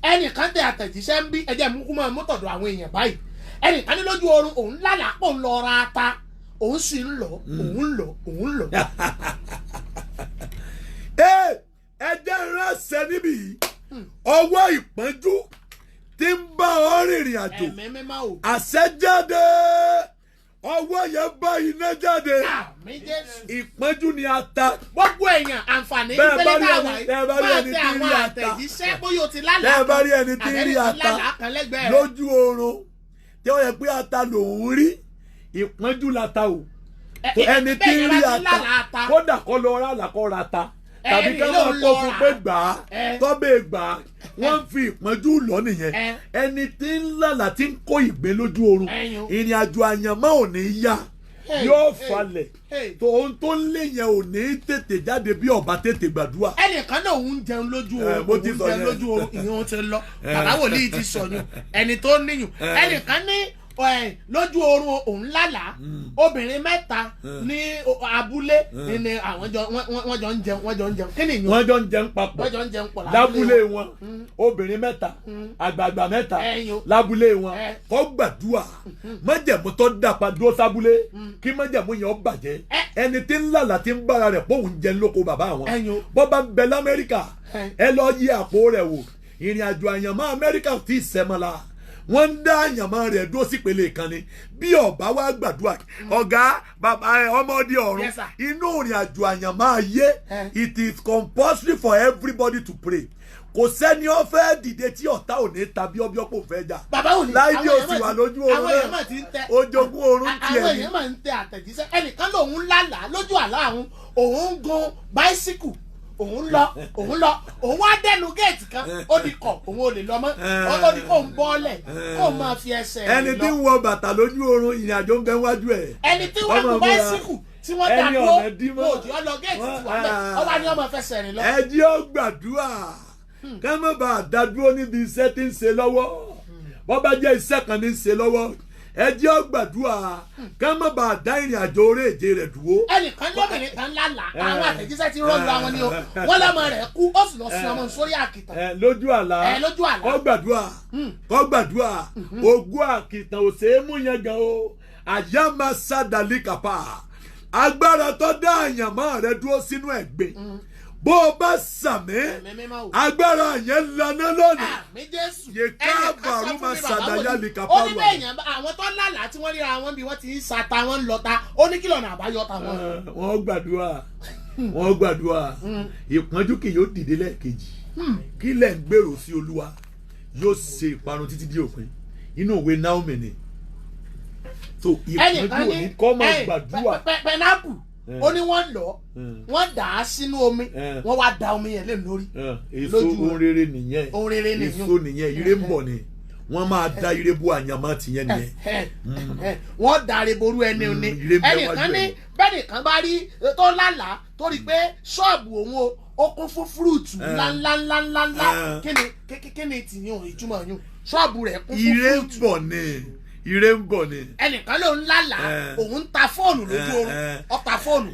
ẹnìkan tẹ àtẹ̀jíṣẹ́ ń bí ẹjẹ́ mú kú máa mú tọ̀dọ̀ àwọn èèyàn báyìí ẹnìkan ní lójú oorun òun lálàá pò ń lọ ra ata òun sì ń lọ òun lọ. ẹ jẹ́ ránṣẹ́ níbí ọwọ́ ìpọ́njú tí ń bá ọ rìnrìn àjò àṣẹ jáde ọwọ́ yẹn bá iná jáde ìpọ́njú ni ata. gbogbo èèyàn àǹfààní ìpele náà wáyé máa tẹ àwọn àtẹ̀jíṣẹ́ bóyá o ti lálàá bẹ́ẹ̀ bá rí ẹni tí ń rí ata lójú oorun tí ó yẹ pé ata lòún rí ìpọ́njú lata o ẹni tí ń rí ata kódà kọ́ lọ rà lákọ́ ra ata tàbí ká máa kó fún pé gbà á tọ́bẹ̀ gbà á wọ́n ń fi ìpọ́njú lọ nìyẹn ẹni tí ń lálàá tí ń kó ìgbé lójú oorun ìrìn àjò àyànmọ́ ò ní yá yóò falẹ̀ tòun tó ń lé yẹn ò ní tètè jáde bí ọba tètè gbàdúrà. ẹnìkan náà òun jẹun lójú oorun òun jẹun lójú oorun ìyẹn ti lọ bàbá wòlíì ti sọnù ẹni tó níyùn ẹnìkan ní lójú oorun òun lálàá obìnrin mẹ́ta ní abúlé ní àwọn wọ́n jọ ń jẹun kí ni ìyún. wọ́n jọ ń jẹun papọ̀ lábúlé wọn obìnrin mẹ́ta àgbààgbà mẹ́ta lábúlé wọn kó gbàdúrà májẹ̀mú tó dàpá dúró sábúlé kí májẹ̀mú yẹn ó bàjẹ́ ẹni tí ń lálàá tí ń bára rẹ̀ pòun jẹun lóko bàbá wọn bọ́ bá ń bẹ lamẹ́ríkà ẹ lọ yí àpò rẹ̀ wò ìrìn àjò àyànmọ́ Amẹ́ríkà ti sẹ́mọ́lá wọ́n ń dá àyànmọ́ rẹ̀ dúró sí ìpele kan ni bí ọba wa gbàdúrà ọ̀gá bàbá ọmọdé ọ̀run Yes, sir. inú ìrìn àjò àyànmọ́ ayé it is compulsory for everybody to pray kò sẹ́ni ó fẹ́ dìde tí ọ̀tá ò ní tàbí ọbẹ̀ kò fẹ́ jà bàbá òní láìdí òsì wà lójú oorun àwọn èèyàn máa ti ń tẹ ojogún oorun tiẹ̀ àwọn ni èèyàn máa ń tẹ àtẹ̀jíṣẹ́ ẹnìkan lòun lálàá lójú àlá àwọn òun ń gun báísíkù òun lọ òun wá dẹnu géètì kan ó di kọ òun ò lè lọ mọ́ ó di kó ń bọ́ọ̀lẹ̀ kó máa fi ẹsẹ̀ rìn lọ. ẹni tí ń wọ bàtà lójú oorun ìrìn àjò ń bẹ wájú ẹ̀. ẹni tí wọ́n gun báísíkù tí wọ́n dá dúró òjò ọlọ géètì tí wọ́n bẹ̀ ọba ni wọ́n máa fẹsẹ̀ rìn lọ. ẹ jẹ́ ó gbàdúrà ká má bàa dá dúró níbi iṣẹ́ tí ń ṣe lọ́wọ́ wọ́n bá jẹ́ iṣẹ́ kan ní ń ṣe lọ́wọ́ ẹ jẹ́ ó gbàdúrà ká má bàa dá ìrìn àjò orí èje rẹ̀ dúró. ẹnìkan lóbìnrin kan lálàá àwọn àtẹ̀jíṣẹ́ ti rọ́ọ̀lù àwọn ni o wọ́n lọ́mọ rẹ̀ kú ó sì lọ sí ọmọ sórí àkìtàn. lójú àlá lójú àlá kó gbàdúrà ogún àkìtàn ò ṣeé mú yẹn gan o àyà máa sádàlí kápá agbára tó dá àyànmọ́ rẹ dúró sínú ẹ̀gbin bó o bá sàmì agbára yẹn lana lónìí yèká bàrú máa sàdáyà lè kápá wà. ó ní bẹ́ẹ̀ yẹn àwọn tó lálàá tí wọ́n ríra wọn bí wọ́n ti ń sata wọn lọ́ta ó ní kí lọ́nà àbáyọ ta wọn. wọ́n gbàdúrà ìpọ́njú kì yóò dìde lẹ́ẹ̀kejì kí lẹ̀ ń gbèrò sí olúwa yóò ṣe ìparun títí di òpin inú òwe Naomi ni so ìpọ́njú òní kọ́ máa gbàdúrà. pẹnápù ó ní wọ́n lọ wọ́n dà á sínú omi wọ́n wá da omi yẹn lé lórí. èso ohun rere nìyẹn èso nìyẹn ire ń bọ̀ ni wọ́n máa da ire bó àyànmọ́ tìyẹn nìyẹn. wọ́n da ire ború ẹni òní ẹnìkan ní bẹ́ẹ̀nìkan bá rí tó lálàá tó rí pé ṣọ́ọ̀bù òun ó kún fún fúrúùtù ńláńláńláńlá kí ni tìyàn ìtumọ̀ yún ṣọ́ọ̀bù rẹ̀ kún fún fúrúùtù. ire ń bọ̀ ni. ẹnìkan ló ń lálàá òun ń ta fóònù lójú oorun ó ta fóònù.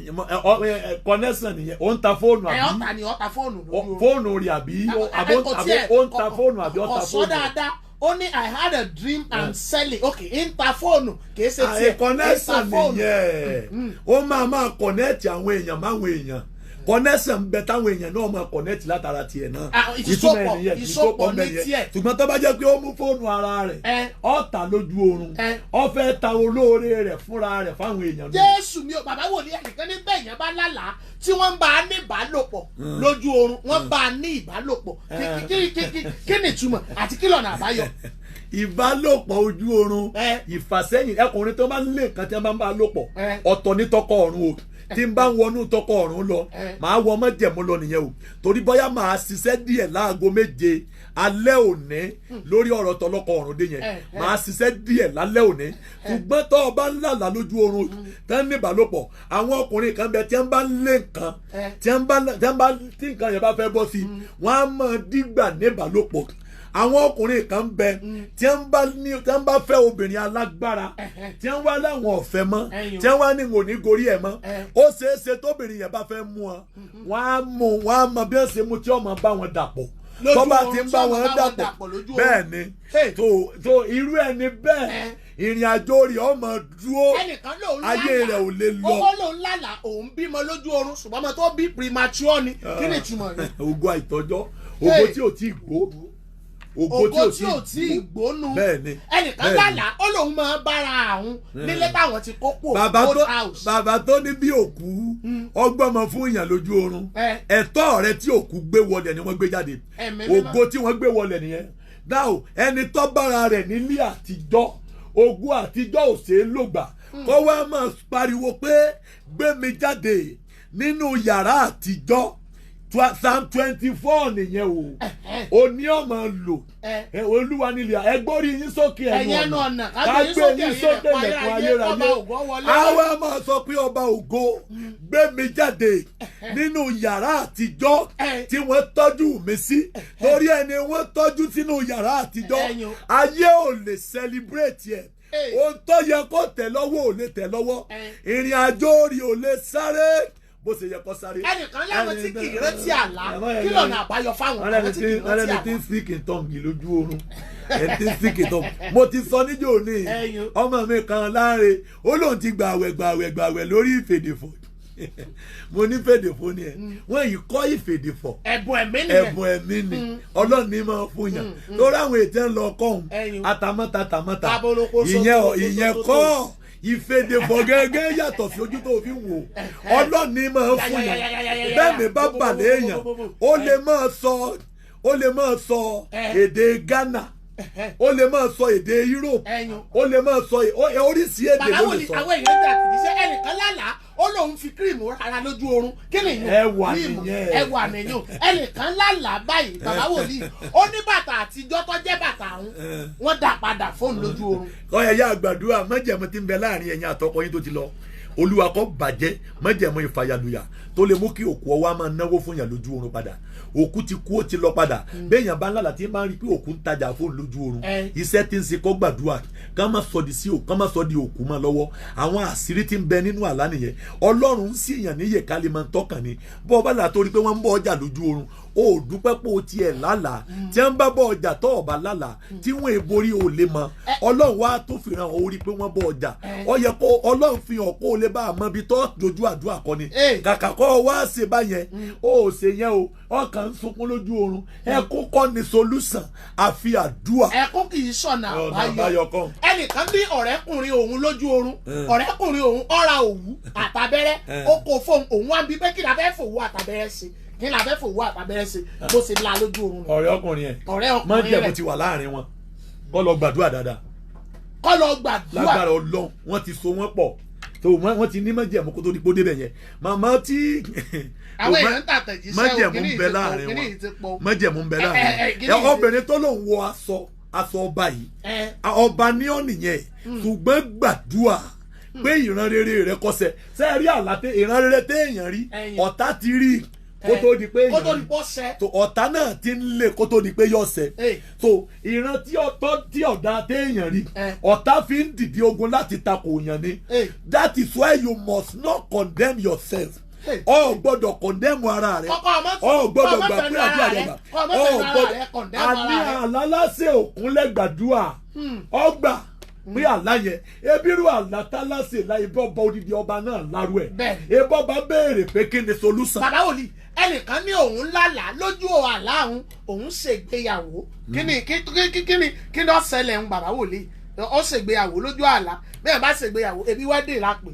connection nìyẹn ó ń ta fóònù àbí. ọ̀tà ni ó ta fóònù lójú oorun. fóònù rẹ̀ àbí ó ń ta fóònù àbí ó ta fóònù. ọ̀sọ́ dáadáa ó ní I had a dream and selling okay ń ta fóònù kìí ṣe tiẹ̀ connection nìyẹn ó máa connect àwọn èèyàn máwọn èèyàn connection bẹ táwọn èèyàn náà máa connect látara tiẹ̀ náà ìsopọ̀ ní tiẹ̀ ṣùgbọ́n tó bá jẹ́ pé ó mú fóònù ara rẹ̀ ó ta lójú oorun ó fẹ́ ta olóore rẹ̀ fúnra rẹ̀ fáwọn èèyàn. Jésù mi ò bàbá wò ní ẹnìkan ní bẹ́ẹ̀ yẹn bá lálàá tí wọ́n ń bá a ní ìbálòpọ̀ lójú oorun wọ́n bá a ní ìbálòpọ̀ kí ni ìtumọ̀ àti kí lọ́nà àbáyọ. ìbálòpọ̀ ojú oorun ìfàsẹ́yìn ẹkùnrin tó bá ń lé nǹkan tí wọ́n bá ń bá a lòpọ̀ ọ̀tọ̀ ní tọkọ ọ̀run o tí n bá ń wọnú tọkọ ọ̀run lọ màá wọ ọmọ jẹ̀mú lọ nìyẹn o torí bóyá màá ṣiṣẹ́ díẹ̀ láago 7 alẹ́ òní lórí ọ̀rọ̀ tọlọ́kọ ọ̀run dé yẹn màá ṣiṣẹ́ díẹ̀ lálẹ́ òní ṣùgbọ́n tó o bá ń lálàá lójú oorun tán ní ìbálòpọ̀ àwọn ọkùnrin kan bẹ tí wọ́n bá ń lé nǹkan tí nǹkan yẹn bá fẹ́ bọ́ sí wọ́n á máa dígbà ní ìbálòpọ̀ àwọn ọkùnrin kan bẹ tí wọ́n bá fẹ́ obìnrin alágbára tí wọ́n wá láwọn ọ̀fẹ́ mọ́ tí wọ́n wá ní òní gorí ẹ̀ mọ́ ó ṣeéṣe tóbìnrin yẹn bá fẹ́ mú wọn wọ́n á mọ bí wọ́n ṣe mú tí wọ́n máa bá wọn dàpọ̀ tó bá ti ń bá wọn dàpọ̀ bẹ́ẹ̀ ni tó irú ẹni bẹ́ẹ̀ ìrìn àjò rẹ̀ ọmọ dúró ayé rẹ̀ ò lè lọ. owó lòun lálàá òun bímọ lójú oorun ṣùgbọ́n ọmọ tó bí premature ni kí ni ìtumọ̀ rẹ̀. ògo àìtọ́jọ́ ògo tí ò tí ì gbó ògo tí ò tí ì gbónú ẹnìkan lálàá ó lòun máa bára àwọn nílé táwọn ti kó pò old house. bàbá tó ní bí òkú ọgbọ́mọ fún èèyàn lójú oorun ẹ̀tọ́ rẹ tí òkú gbé wọlé ni wọ́n gbé jáde ògo tí wọ́n gbé wọlé nìyẹn dáò ẹni tó bára rẹ̀ nílé àtijọ́ ogun àtijọ́ ò ṣeé lògbà kó wá máa pariwo pé gbé mi jáde nínú yàrá àtijọ́ Psalm 24 nìyẹn o ní ọmọ lò olúwa nílẹ̀ ẹgbórí yín sókè ẹnu ọ̀nà kágbé yín sókè lẹ̀kùn ayérayé àwa máa sọ pé ọba ògo gbé mi jáde nínú yàrá àtijọ́ tí wọ́n tọ́jú mi sí torí ẹni wọ́n tọ́jú sínú yàrá àtijọ́ ayé ò lè celebrate ẹ̀ ohun tó yẹ kó tẹ̀ lọ́wọ́ ò lè tẹ̀ lọ́wọ́ ìrìn àjò rí ò lè sáré bó ṣe yẹ kó sáré. ẹnìkan láwọn tí kì í rántí àlá kí lọ́nà àbáyọ fáwọn àwọn tí kì í rántí àlá. ẹni tí ń speak in tongue lójú oorun ẹni tí ń speak in tongue mo ti sọ níjó ní ọmọ mi kan láre ó lóun ti gbàwẹ̀ lórí ìfèdèfọ̀ mo ní fèdèfó ni ẹ wọ́n yìí kọ́ ìfèdèfọ̀ ẹ̀bùn ẹ̀mí nìyẹn. ẹ̀bùn ẹ̀mí ni Ọlọ́run ní máa fún yàn lórí àwọn ètò ẹ̀ ń lọ kọ́hún àtàmọ́ta ìyẹn kọ́ ìfèdèfọ̀ gẹ́gẹ́ yàtọ̀ sí ojú tó fi wò Ọlọ́run ní máa fún yàn bẹ́ẹ̀ mi bá balẹ̀ èèyàn ó lè máa sọ èdè Ghana ó lè máa sọ èdè Europe ó lè máa sọ oríṣi èdè ló lè sọ. àwọn èèyàn jà kìí ṣe ẹnìkan lálàá ó lóun fi kírìmù rárá lójú oorun kí ni ẹwà nìyẹn ẹnìkan lálàá báyìí bàbá wòlíì ó ní bàtà àtijọ́ tó jẹ́ bàtà àwọn wọ́n dà padà fóònù lójú oorun. ọ̀yà yá àgbàdua májẹ̀mú tí ń bẹ láàrin ẹ̀yin àtọkọ yín tó ti lọ Olúwa kó bàjẹ́ májẹ̀mú ìfàyàlùyà tó lè mú kí òkú ọwọ́ máa náwó fún yàn lójú oorun padà òkú ti kú ó ti lọ padà béèyàn bá ń lálàá tí máa ń rí pé òkú ń tajà fóònù lójú oorun iṣẹ́ tí ń ṣe kó gbàdúrà ká má sọ di òkú mọ́ lọ́wọ́ àwọn àṣírí tí ń bẹ nínú àlá nìyẹn Ọlọ́run ń sì yàn níyè ká lè máa tọ́kàn ni bọ́ ọba là torí pé wọ́n ń bọ́ ọjà lójú oorun ó dúpẹ́ pé o tiẹ̀ lálàá tí wọ́n bá bọ́ ọjà tó ọba lálàá tí wọ́n èborí ò lè mọ Ọlọ́run wá tó fi hàn orí pé wọ́n bọ́ ọjà ó yẹ kó Ọlọ́run fi hàn kó o lè bá a mọ ibi tó dojú àdúrà kọ ni kàkà kọ́ ọ wá ṣe báyẹn ó ṣe yẹn o ọkàn ń sunkún lójú oorun ẹkún kọ́ ni solution àfi àdúrà. ẹkún kì í ṣọ̀nà àbáyọ ẹnìkan bí ọ̀rẹ́kùnrin òun lójú oorun ọ̀rẹ́kùnrin òun ọ̀ra òwú àtàbẹ́rẹ́ ó kò fóun òun wá bí pé kí la fẹ́ fòwú àtàbẹ́rẹ́ sí kí la fẹ́ fòwú àtàbẹ́rẹ́ sí bó ṣe la lójú oorun. ọ̀rẹ́ ọkùnrin yẹn májẹ̀mú ti wà láàrin wọn kó lọ gbàdúrà dáadáa. kó lọ gbàdúrà lágbára Ọlọ́run wọ́n ti so wọ́n pọ̀ tó wọ́n ti ní májẹ̀mú kó tó di pé débẹ̀ yẹn màmá tí àwọn èèyàn ń tàtẹ̀jíṣẹ́ májẹ̀mú ń bẹ láàrin wọn májẹ̀mú ń bẹ láàrin wọn obìnrin tó lòun wọ aṣọ ọba yìí ọba ní ọ nìyẹn ṣùgbọ́n gbàdúrà pé ìran rere rẹ kọsẹ̀ sẹ́ẹ̀rí àlàtẹ ìran rere téèyàn rí ọ̀tá ti rí kó tó di pé ọ̀tá náà ti ń lé kó tó di pé yọ̀ sẹ́ so ìran tí ọ̀dà téèyàn rí ọ̀tá fi ń dìde ogun láti takò yàn ni that is why you must not condemn yourself ọ gbọ́dọ̀ condemn ara rẹ ọ gbọ́dọ̀ gbà pé àdúrà rẹ gbà ọ gbọ́dọ̀ àní àlálàsẹ òkúnlẹ̀gbàdúà ọgbà pé àlá yẹn ebiru àlá tálásè láì bọ́ ọba odidi ọba náà lárú ẹ̀ ebọ́ bá béèrè pé kí ni solution. bàbá wòlíì ẹnìkan ní òun lálàá lójú àlá òun ṣègbéyàwó kí ni ó ṣẹlẹ̀ ń bàbá wòlíì ó ṣègbéyàwó lójú àlá bẹ́ẹ̀ bá ṣègbéyàwó ebi wedding lápè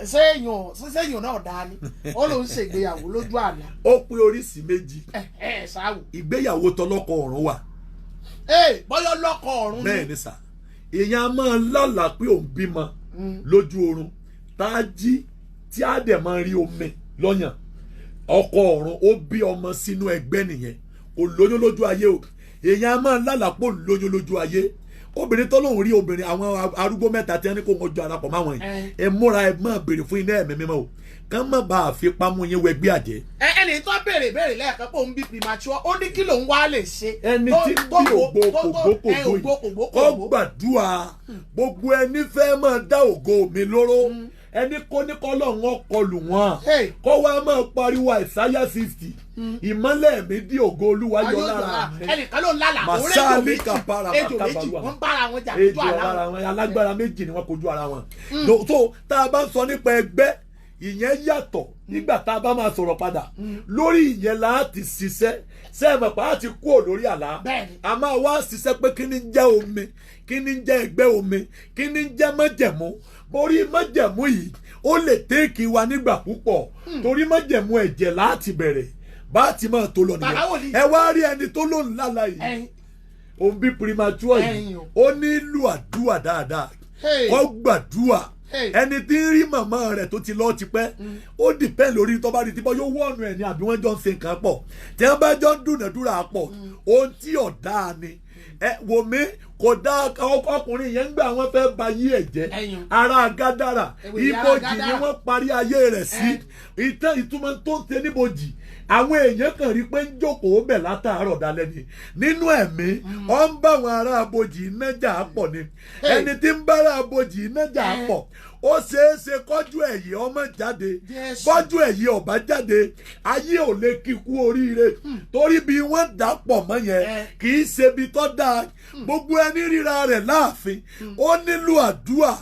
sẹ́yìn náà dáa ni ó lóun ṣègbéyàwó lójú àlá. ó pín oríṣi méjì ìgbéyàwó tọlọ́kọ ọ̀run wà. bọ́yọ̀ lọ́kọ ọ̀run ni. bẹ́ẹ̀ ni sà èèyàn a máa lálàá pé òun bímọ lójú oorun tá a jí tí a dẹ̀ máa rí omi lọ́yàn ọkọ ọ̀run ó bí ọmọ sínú ẹgbẹ́ nìyẹn kò lóyún lójú ayé o èèyàn a máa lálàá pé òun lóyún lójú ayé obìnrin tó lóun rí obìnrin àwọn arúgbó mẹ́ta tí wọ́n ní kó wọ́n jọ arapọ̀ máwọn yìí ẹ múra ẹ máa béèrè fún iná ẹ̀mí mímọ́ o kán má bàa fi pamọ́ yín wẹgbẹ́ àjẹ́. ẹni tó béèrè lẹ́ẹ̀kan pé òun bí premature ó ní kí lòun wá lè ṣe. ẹni tí bí ògbó kò gbàdúrà gbogbo ẹni fẹ́ máa dá ògo mi lóró ẹni kó ní kọ́lọ̀ wọn kọlù wọn kó wá máa pariwo àìsáyà 60 ìmọ́lẹ̀ mi dí ògo olúwa yọ lára mi ẹnìkan ló ń lálàá màsáàlì kàpàrà ejò méjì wọ́n bára wọn jà lójú ara wọn alágbára méjì ni wọ́n kojú ara wọn. so tá a bá ń sọ nípa ẹgbẹ́ ìyẹn yàtọ̀ nígbà tá a bá máa sọ̀rọ̀ padà lórí ìyẹn láti ṣiṣẹ́ sẹ́ẹ̀mọ̀ pa á ti kúrò lórí àlá a máa wá ṣiṣẹ́ pé kí ni ń jẹ́ omi kí ni ń jẹ́ ẹgbẹ́ omi kí ni ń jẹ́ májẹ̀mú borí májẹ̀mú yìí ó lè téèkì wa nígbà púpọ̀ torí májẹ̀mú ẹ̀jẹ̀ láti bẹ̀rẹ̀ bá a ti máa tó lọ nìyẹn ẹ wá rí ẹni tó lóun lálá yìí òun bí premature yìí ó nílò àdúrà dáadáa kó gbàdúrà ẹni tí ń rí màmá rẹ̀ tó ti lọ tipẹ́ ó dìpẹ́ lórí tó bá rí tipọ́ yóò wọ́ọ̀nù ẹ̀ ní àbí wọ́n jọ ń ṣe nǹkan pọ̀ tí wọ́n bá jọ ń dúnàdúrà pọ̀ ohun tí ọ̀dà ni wò mí kò dá ọkùnrin yẹn ń gbà wọ́n fẹ́ ba yí ẹ̀ jẹ́ ara gádàrà ibojì ni wọ́n parí ayé rẹ̀ sí ìtumọ̀ tó ń ṣe níbojì àwọn èèyàn kan rí pé ń jókòó bẹ̀ látàárọ̀ dalẹ́ ni nínú ẹ̀mí ọ ń bá àwọn ará abojì nájà pọ̀ ni ẹni tí ń bá ará abojì nájà pọ̀ ó ṣeé ṣe kọjú ẹ̀yìn ọmọ jáde kọjú ẹ̀yìn ọba jáde ayé ò lè kíkú oríire torí bí wọ́n dà pọ̀ mọ́ yẹn kì í ṣe bí tó dáa gbogbo ẹni ẹni ríra rẹ̀ láàfin ó nílò àdúrà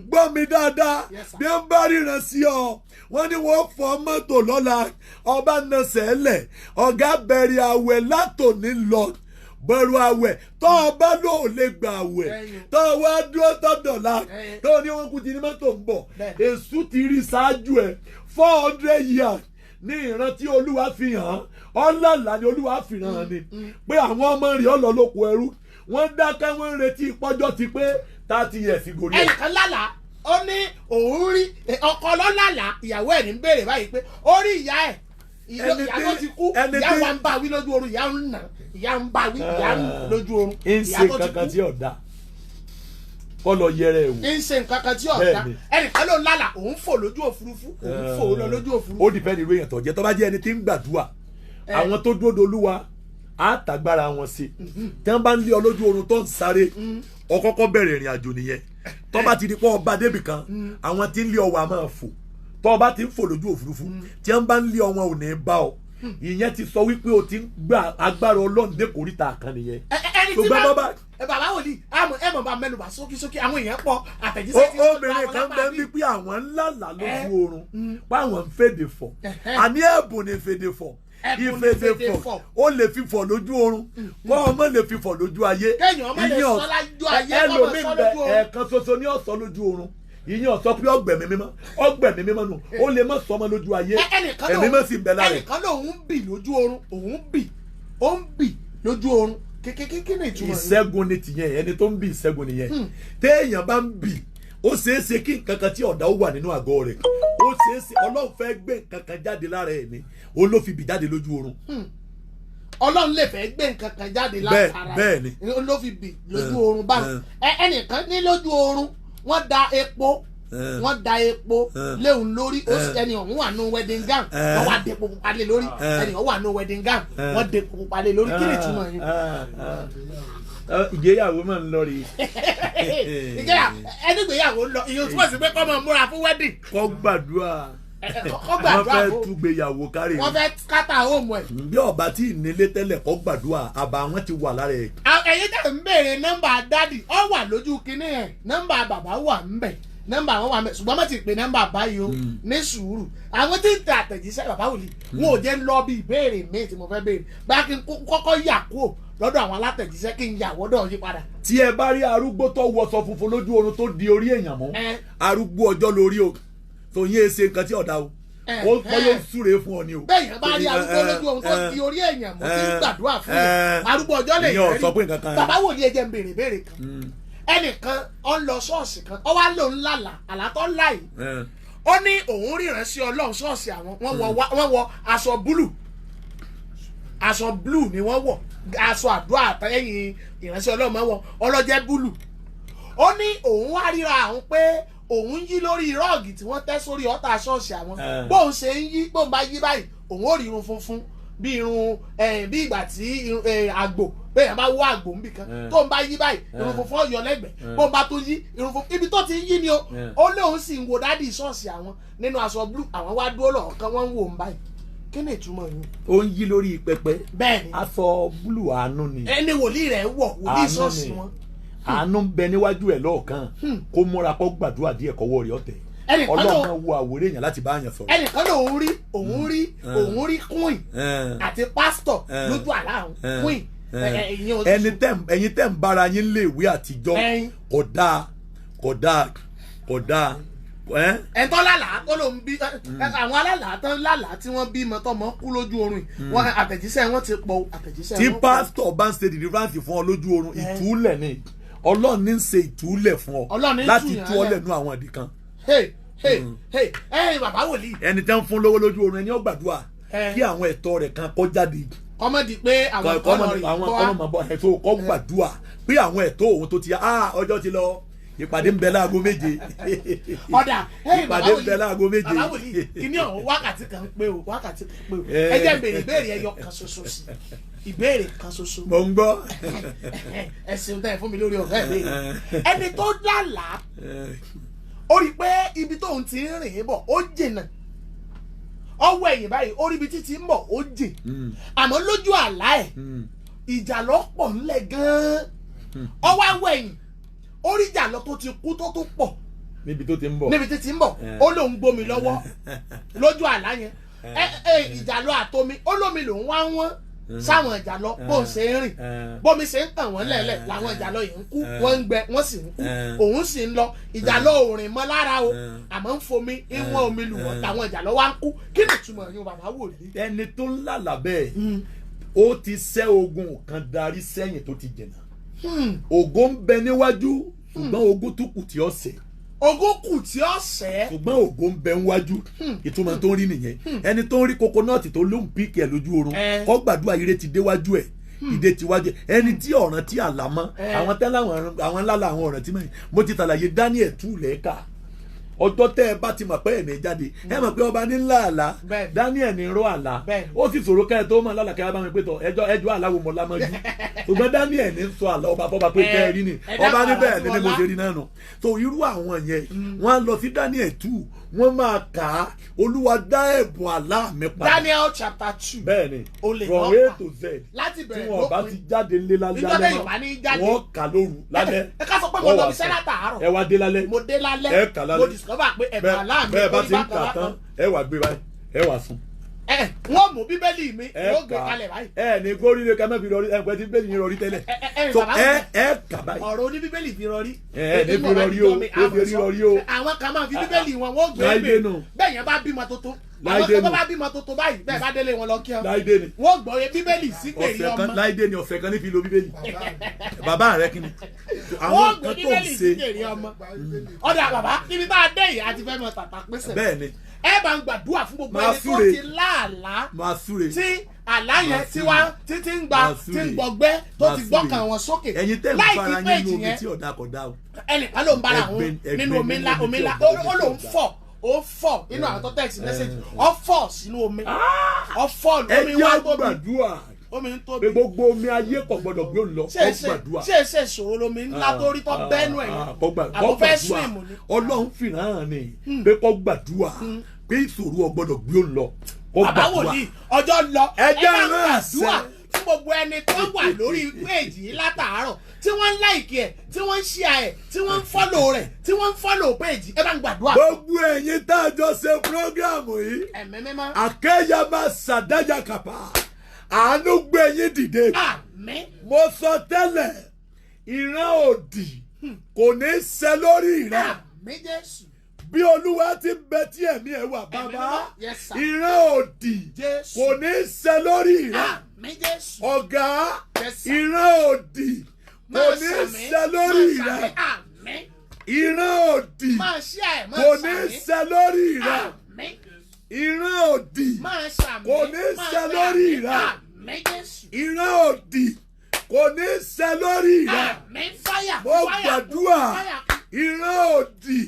gbọ́ mi dáadáa bí wọ́n bá ríran sí ọ wọ́n ní wọ́n fọ mọ́tò lọ́la ọba nasẹ̀ lẹ̀ ọ̀gá bẹ̀rẹ̀ àwẹ̀ látòní lọ bẹ̀rù àwẹ̀ tó o bá lò lè gba àwẹ̀ tó o wá dúró tọ́dọ̀la tó o ní wọn kú ti ní mọ́tò ń bọ̀ èṣù ti rí ṣáájú ẹ̀ 400 years ní ìrántí olúwa fi hàn ọlọ́lá ni olúwa fi hàn ni pé àwọn ọmọ rẹ̀ ọlọ́lọ́kọ ẹrú wọ́n dákẹ́ wọ́n ń retí pọ́jọ́ ti pé 30 years gòrí ẹ̀. ẹnìkan lálàá ó ní òun rí ọkọ lọ́làlà ìyàwó ẹ̀ ní bèrè báyìí pé ó rí ìyá ẹ̀ ìyá tó ti kú ìyá wa ń bá wí lójú oorun ìyá ń nà ìyá ń bá wí ìyá ń lójú oorun ìyá tó ti kú. ń ṣe kankan tí ọ̀dà kọ́ lọ yẹrẹ ẹ̀ wò. ń ṣe nǹkan kan tí ọ̀dà ẹnìkan ló ń lálà òun fò lójú òfurufú òun fò lọ lójú òfurufú. ó dìpẹ́ nínú èèyàn tó jẹ́ tó bá jẹ́ ẹni tí ń gbàdúrà àwọn tó dúró dolúwa á tàgbára wọn sí tí wọ́n bá ń lé ọ lójú oorun tó ń sáré ọ kọ́kọ́ bẹ̀rẹ̀ ìrìn àjò nìyẹn tó bá ti di pọ́ ọba débì kan àwọn tí ń lé ọ wà máa fò tó bá ti ń fò lójú òfurufú tí wọ́n bá ń lé ọ wọn ò ní bá ọ ìyẹn ti sọ wípé o ti ń gba agbára ọlọ́run dé kòríta kan nìyẹn. ẹni tí bàbá wòlíì ẹ mọ̀ bá mẹ́nuba sókísókí àwọn èèyàn pọ̀ àtẹ̀jíṣẹ́ tí obìnrin kan bẹ́ẹ̀ bí pé àwọn ńlá là lójú oorun pé àwọn ń fèdè fọ̀ àní ẹ̀bùn ni fèdè fọ̀ ìfèdè fọ̀ ó lè fi fọ̀ lójú oorun kọ́ ọmọ lè fi fọ̀ lójú ayé ẹlòmíì bẹ ẹ̀ẹ̀kan ṣoṣo ní ọ̀sán lójú oorun ìyẹn ọ̀sọ́ pé ọgbẹ̀mí mímọ́ nù ó lè má sọmọ lójú ayé ẹ̀mí mọ́ sí bẹ̀ lára ẹ̀. ẹnìkan lòun ń bì lójú oorun ó ń bì lójú oorun kékeré ní ìtumọ̀ yìí. ìṣẹ́gun ni tìyẹn ẹni tó ń bì ìṣẹ́gun nìyẹn téèyàn bá ń bì ó ṣeé ṣe kí nǹkan kan tí ọ̀dà ó wà nínú àgọ́ rẹ̀ ó ṣeé ṣe ọlọ́run fẹ́ gbé nǹkan kan jáde lára ẹ̀ ni ó ló fi bì jáde lójú oorun. ọlọ́run lè fẹ́ gbé nǹkan kan jáde látara ẹ̀ ó ló fi bì lójú oorun báwọn ẹnìkan ní lójú oorun wọ́n da epo léhùn lórí ó sì ẹni ọ̀hún wà nù wedding gown wọ́n wá depo pupa lé lórí ẹni ọ̀hún wà nù wedding gown wọ́n depo pupa lé lórí kí ni ìtumọ̀ yín. ìgbéyàwó máa ń lọ rí. ẹni ìgbéyàwó ń lọ ìyóò túmọ̀ sí pé kọ́ máa múra fún wedding. kọ́ gbàdúrà wọ́n fẹ́ túgbéyàwó kárí. wọ́n fẹ́ kátà hóòmù ẹ̀. bí ọba tí ìnílé tẹ́lẹ̀ kọ́ gbàdúrà àbá wọn ti wà lára ẹ̀. ẹ̀yin tẹ̀ ń béèrè nọ́mbà dádì ọ wà lójú kinní ẹ̀ nọ́mbà bàbá wà ń bẹ̀ nọ́mbà wọn wà ń bẹ̀ ṣùgbọ́n mo ti pè nọ́mbà báyìí o ní sùúrù àwọn tí ń tẹ àtẹ̀jíṣẹ́ bàbá wòlíì wọn ò jẹ́ lọ bí ìbéèrè míì tí mo fẹ́ béèrè bá kí n kọ́kọ́ yà kúrò lọ́dọ̀ àwọn alátẹ̀jíṣẹ́ kí n yà wọ́dọ̀ yí padà. tí ẹ bá rí arúgbó tó wọṣọ funfun lójú oorun tó di orí èèyàn mọ́ arúgbó ọjọ́ lórí o tó yé ṣe nǹkan tí ọ̀dà o ó kọ́ yóò súre fún ọ ni o. bẹ́ẹ̀ yẹn bá rí arúgbó lójú ohun tó di orí èèyàn mo ti ń gbàdúrà fún yẹn arúgbó ọjọ́ lè yẹn rí bàbá wòlíì ẹ̀jẹ̀ ń béèrè kan ẹnìkan ó ń lọ ṣọ́ọ̀ṣì kan ó wá lòun lálà àlátọ́ láì ó ní òun ríran sí ọlọ́run ṣọ́ọ̀ṣì àwọn wọ́n wọ aṣọ blue ni wọ́n wọ̀ aṣọ àdúrà àtẹ̀yìn ìránṣẹ́ ọlọ́run máa wọ̀ ọlọ́jẹ́ búlù ó ní òun wá ríra àwọn pé òun yí lórí rọ́ọ̀gì tí wọ́n tẹ́ sórí ọ̀tá ṣọ́ọ̀ṣì àwọn bóun ṣe ń yí bóun bá yí báyìí òun ò rí irun funfun bí irun bí ìgbà tí àgbò bẹ́ẹ̀ bá wọ́ àgbò níbì kan tóun bá yí báyìí irun funfun ọ̀yọ́ lẹ́gbẹ̀ẹ́ bóun bá tó yí irun funfun ibi tó ti yí ni ó lóun sì ń wo dádì ṣọ́ọ̀ṣì àwọn nínú aṣọ blue àwọn wá dúró lọ́ọ̀kan wọ́n ń wò ń báyìí kí ni ìtumọ̀ yín. ó ń yí lórí pẹpẹ bẹ́ẹ̀ni aṣọ blue àánú ni ẹni wòlíì rẹ̀ wọ̀ wòlíì ṣọ́ọ̀ṣì wọn àánú ń bẹ níwájú ẹ lọ́ọ̀kan kó múra kó gbàdúrà díẹ̀ kọ́wọ́ rẹ̀ ọ̀tẹ̀ ọlọ́run máa wo àwòrán èèyàn láti bá àyàn sọ̀rọ̀. ẹnìkan ló òun rí queen àti pastor lójú àlá àwọn queen. ẹ̀yin tẹ́ ń bára yín léèwé àtijọ́ kódà ẹ̀ńtọ́ lálàá tó ló ń bí àwọn alálàá tó lálàá tí wọ́n bímọ tọmọ kú lójú oorun wọn àtẹ̀jíṣẹ́ wọn ti pọ̀ àtẹ̀jíṣẹ́ wọn. tí pásítọ̀ bá ń ṣe deliverance fún ọ lójú oorun ìtúlẹ̀ ni ọlọ́run ní ń ṣe ìtúlẹ̀ fún ọ láti tú ọ lẹ́nu àwọn ìdí kan. bàbá wòlíì. ẹni tẹ́ ń fún lówó lójú oorun ẹni ó gbàdúrà kí àwọn ẹ̀tọ́ rẹ̀ kan kó jáde. kọ́mọ́dì pé àwọn ọmọ ẹ̀tọ́ kọ́ gbàdúrà pé àwọn ẹ̀tọ́ òun tó ti ọjọ́ ti lọ ìpàdé ń bẹ láago méje. ọ̀dà ìpàdé ń bẹ láago méje. bàbá wòlíì kíní ọ̀hún wákàtí kan pé o ẹ jẹ́ ìbéèrè ẹyọ kan ṣoṣo sí ìbéèrè kan ṣoṣo. mo ń gbọ́. ẹ ṣeun tẹ́ ẹ fún mi lórí ọ̀rẹ́ ìbéèrè ẹni tó lálàá ó rí i pé ibi tóun ti ń rìn bọ̀ ó jìnnà ọwọ́ ẹ̀yìn báyìí ó rí ibi títí ń bọ̀ ó jìn àmọ́ lójú àlá ẹ̀ ìjà lọ́pọ̀ ńlẹ̀ gan-an ọwọ́ awẹ́yìn orí ìjàlọ tó ti kú tó tún pọ̀ níbi tó ti ń bọ̀ níbi tí ti ń bọ̀ ó lóun gbomi lọ́wọ́ lójú àlá yẹn ìjàlọ àtomi ó lómi lòun wá wọ́n sáwọn ìjàlọ bó ń ṣe ń rìn bómi ṣe ń tàn wọ́n lẹ́lẹ̀ làwọn ìjàlọ yìí ń kú wọ́n ń gbẹ wọ́n sì ń kú òun sì ń lọ ìjàlọ òrìn mọ́ lára o àmọ́ ń fomi ìwọ̀n omi lù wọ́n làwọn ìjàlọ wá ń kú kí ni ìtumọ̀ yín bàbá wò ní. ẹni tó ń lálà bẹ́ẹ̀ ó ti ṣẹ́ ogun kan darí sẹ́yìn tó ti jìnnà ògo ń bẹ níwájú ṣùgbọ́n ogun tó kù tí ó ṣe ogún kù tí ó sẹ́. ṣùgbọ́n ògo ń bẹ níwájú ìtumọ̀ tó ń rí nìyẹn ẹni tó ń rí kokonọ́ọ̀tì tó ló ń píkì ẹ̀ lójú oorun kó gbàdúrà ire ti déwájú ẹ̀ ìdè tiwájú ẹni tí ọ̀ràn tí àlá mọ́ àwọn tẹ́lẹ̀ àwọn ńláńlá àwọn ọ̀ràn tí mọ́ mo ti tàlàyé Daniel 2 lẹ́ẹ̀ka ọjọ́ tẹ́ ẹ bá ti mọ̀ pé ẹ̀ ní jáde ẹ mọ̀ pé ọba ní ńlá àlá Daniel ní rọ àlá ó sì ṣòro kẹ́ ẹ tó mọ̀ lálàkẹ́ bá mi pé tọ̀ ẹjọ́ àláwo mọ̀ lámọ́jú ṣùgbọ́n Daniel ní sọ àlá ọba fọba pé kẹ́ ẹ rí ni ọba níbẹ̀ ní mo ṣe rí náà nù so irú àwọn yẹn wọ́n á lọ sí Daniel 2 wọ́n máa kà á Olúwa dá ẹ̀bùn àlá mi padà Daniel chapter 2 bẹ́ẹ̀ni from A to Z láti bẹ̀rẹ̀ tí wọ́n bá ti jáde ńlé lálẹ́ wọ́n kà lóru lálẹ́ ẹ ká sọ pé mo lọ bí sẹ́nátà àárọ̀ ẹ wá dé lálẹ́ mo dé lálẹ́ ẹ kà lálẹ́ mo discover pé ẹ̀bùn àlá mi bẹ́ẹ̀ bá ti ń kà tán ẹ wá gbé báyìí ẹ wá sùn. wọ́n mú bíbélì mi wọ́n gbé kalẹ̀ báyìí. ẹ ní górí lè ká má fi rọrí ẹ pẹ́ tí bíbélì yín rọrí tẹ́lẹ̀ so ẹ kà báyìí. ọ̀rọ̀ oní bíbélì fi rọrí. ẹ ní fi rọrí o ó fi rí rọrí o. àwọn kan máa fi bíbélì wọn wọ́n gbé gbé bẹ́ẹ̀ yẹn bá bímọ tuntun àwọn kan bá bímọ tuntun báyìí bẹ́ẹ̀ bá délé wọn lọ kí ọ. láìdé ni wọ́n gbọ́ ye bíbélì sí gbèrè ọmọ. láìdé ni ọ̀fẹ́ kan ní fi lo bíbélì bàbá rẹ kí ni. wọ́n gbé bíbélì sí gbèrè ọmọ. ọ̀dà bàbá ibi tá a dé yìí àti fẹ́ mọ tàtà pèsè. bẹ́ẹ̀ ni ẹ bá ń gbàdúrà fún gbogbo ẹni tó ti láàlá tí àlá yẹn tí wá títí ń gba tí ń gbọgbẹ́ tó ti gbọ́kàn wọn sókè láì kí péjì yẹn ẹnìkan ló ń bára òun nínú omi ńlá ó lòún fọ̀ ó fọ̀ nínú àwọn tó text message ó fọ̀ sínú omi ó fọ̀ omi wá tóbi omi ń tóbi gbogbo omi ayé kò gbọdọ̀ gbé òun lọ ó gbàdúrà ṣe ìṣòro lomi ńlá tó rí tó bẹ́ẹ̀nù ẹ̀ àbò fẹ́ swim ni. Ọlọ́run fìràn ni pé kó gbàdúrà pé ìṣòro ò gbọdọ̀ gbé òun lọ ó gbàdúrà. àbáwò yìí ọjọ́ lọ ẹjẹ́ gbàdúrà ránṣẹ́ fún gbogbo ẹni tó wà lórí péèjì yìí látàárọ̀ tí wọ́n ń láìkì ẹ̀ tí wọ́n ń ṣíà ẹ̀ tí wọ́n ń fọ́lò rẹ̀ tí wọ́n ń fọ́lò péèjì ẹ bá ń gbàdúrà. gbogbo ẹ̀yin tá a jọ ṣe prógráàmù yìí ẹ̀mẹ́mẹ́má àkẹ́yàmá sàdájà kàpá àánú gbé yín dìde. àmín. mo sọ tẹ́lẹ̀ ìran òdì kò ní í ṣẹ lórí rẹ. àmín Jésù. bí Olúwa ti ń bẹ tí ẹ̀mí ẹ̀ wà bàbá ìran òdì kò ní í ṣẹ lórí rẹ. àmín Jésù. ọ̀gá ìran òdì kò ní í ṣẹ lórí rẹ. àmín. ìran òdì máa ṣí ẹ̀ máa kò ní í ṣẹ lórí rẹ. àmín. ìran òdì máa ṣàmì kò ní í ṣẹ lórí rẹ. àmín Jésù. ìran òdì kò ní í ṣẹ lórí rẹ. àmín fáyà. mo gbàdúrà ìran òdì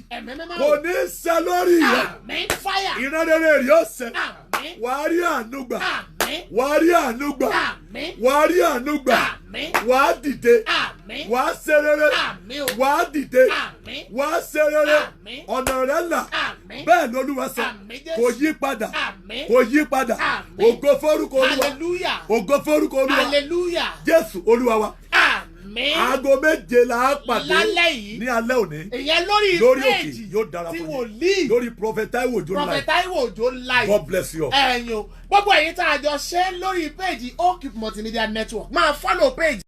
kò ní í ṣẹ lórí rẹ. àmín fáyà. ìran rere rí ó ṣẹ. àmín. wàá rí àánú gbà. àmín. wàá rí àánú gbà. àmín. wàá rí àánú gbà. àmín. wàá dìde. àmín. wàá ṣe rere. àmín o. wàá dìde. àmín. wàá ṣe rere. àmín. ọ̀nà rẹ̀ là. àmín. bẹ́ẹ̀ lÓlúwa sọ àmín Jésù. kò yí padà. àmín. kò yí padà. àmín. ògo forúkọ Olúwa. hallelujah. ògo forúkọ Olúwa. hallelujah. Jésù Olúwa wa. àmín. aago 7 la á pàdé lálẹ́ yìí ní alẹ́ òní ìyẹn lórí òkè péèjì yóò dára tí fún wòlíì yín lórí Prophet Taiwo Ojo live. Prophet Taiwo Ojo live. God bless you. ẹ̀yin o gbogbo ẹ̀yin tá a jọ ṣe lórí péèjì Hope Multimedia Network máa follow péèjì.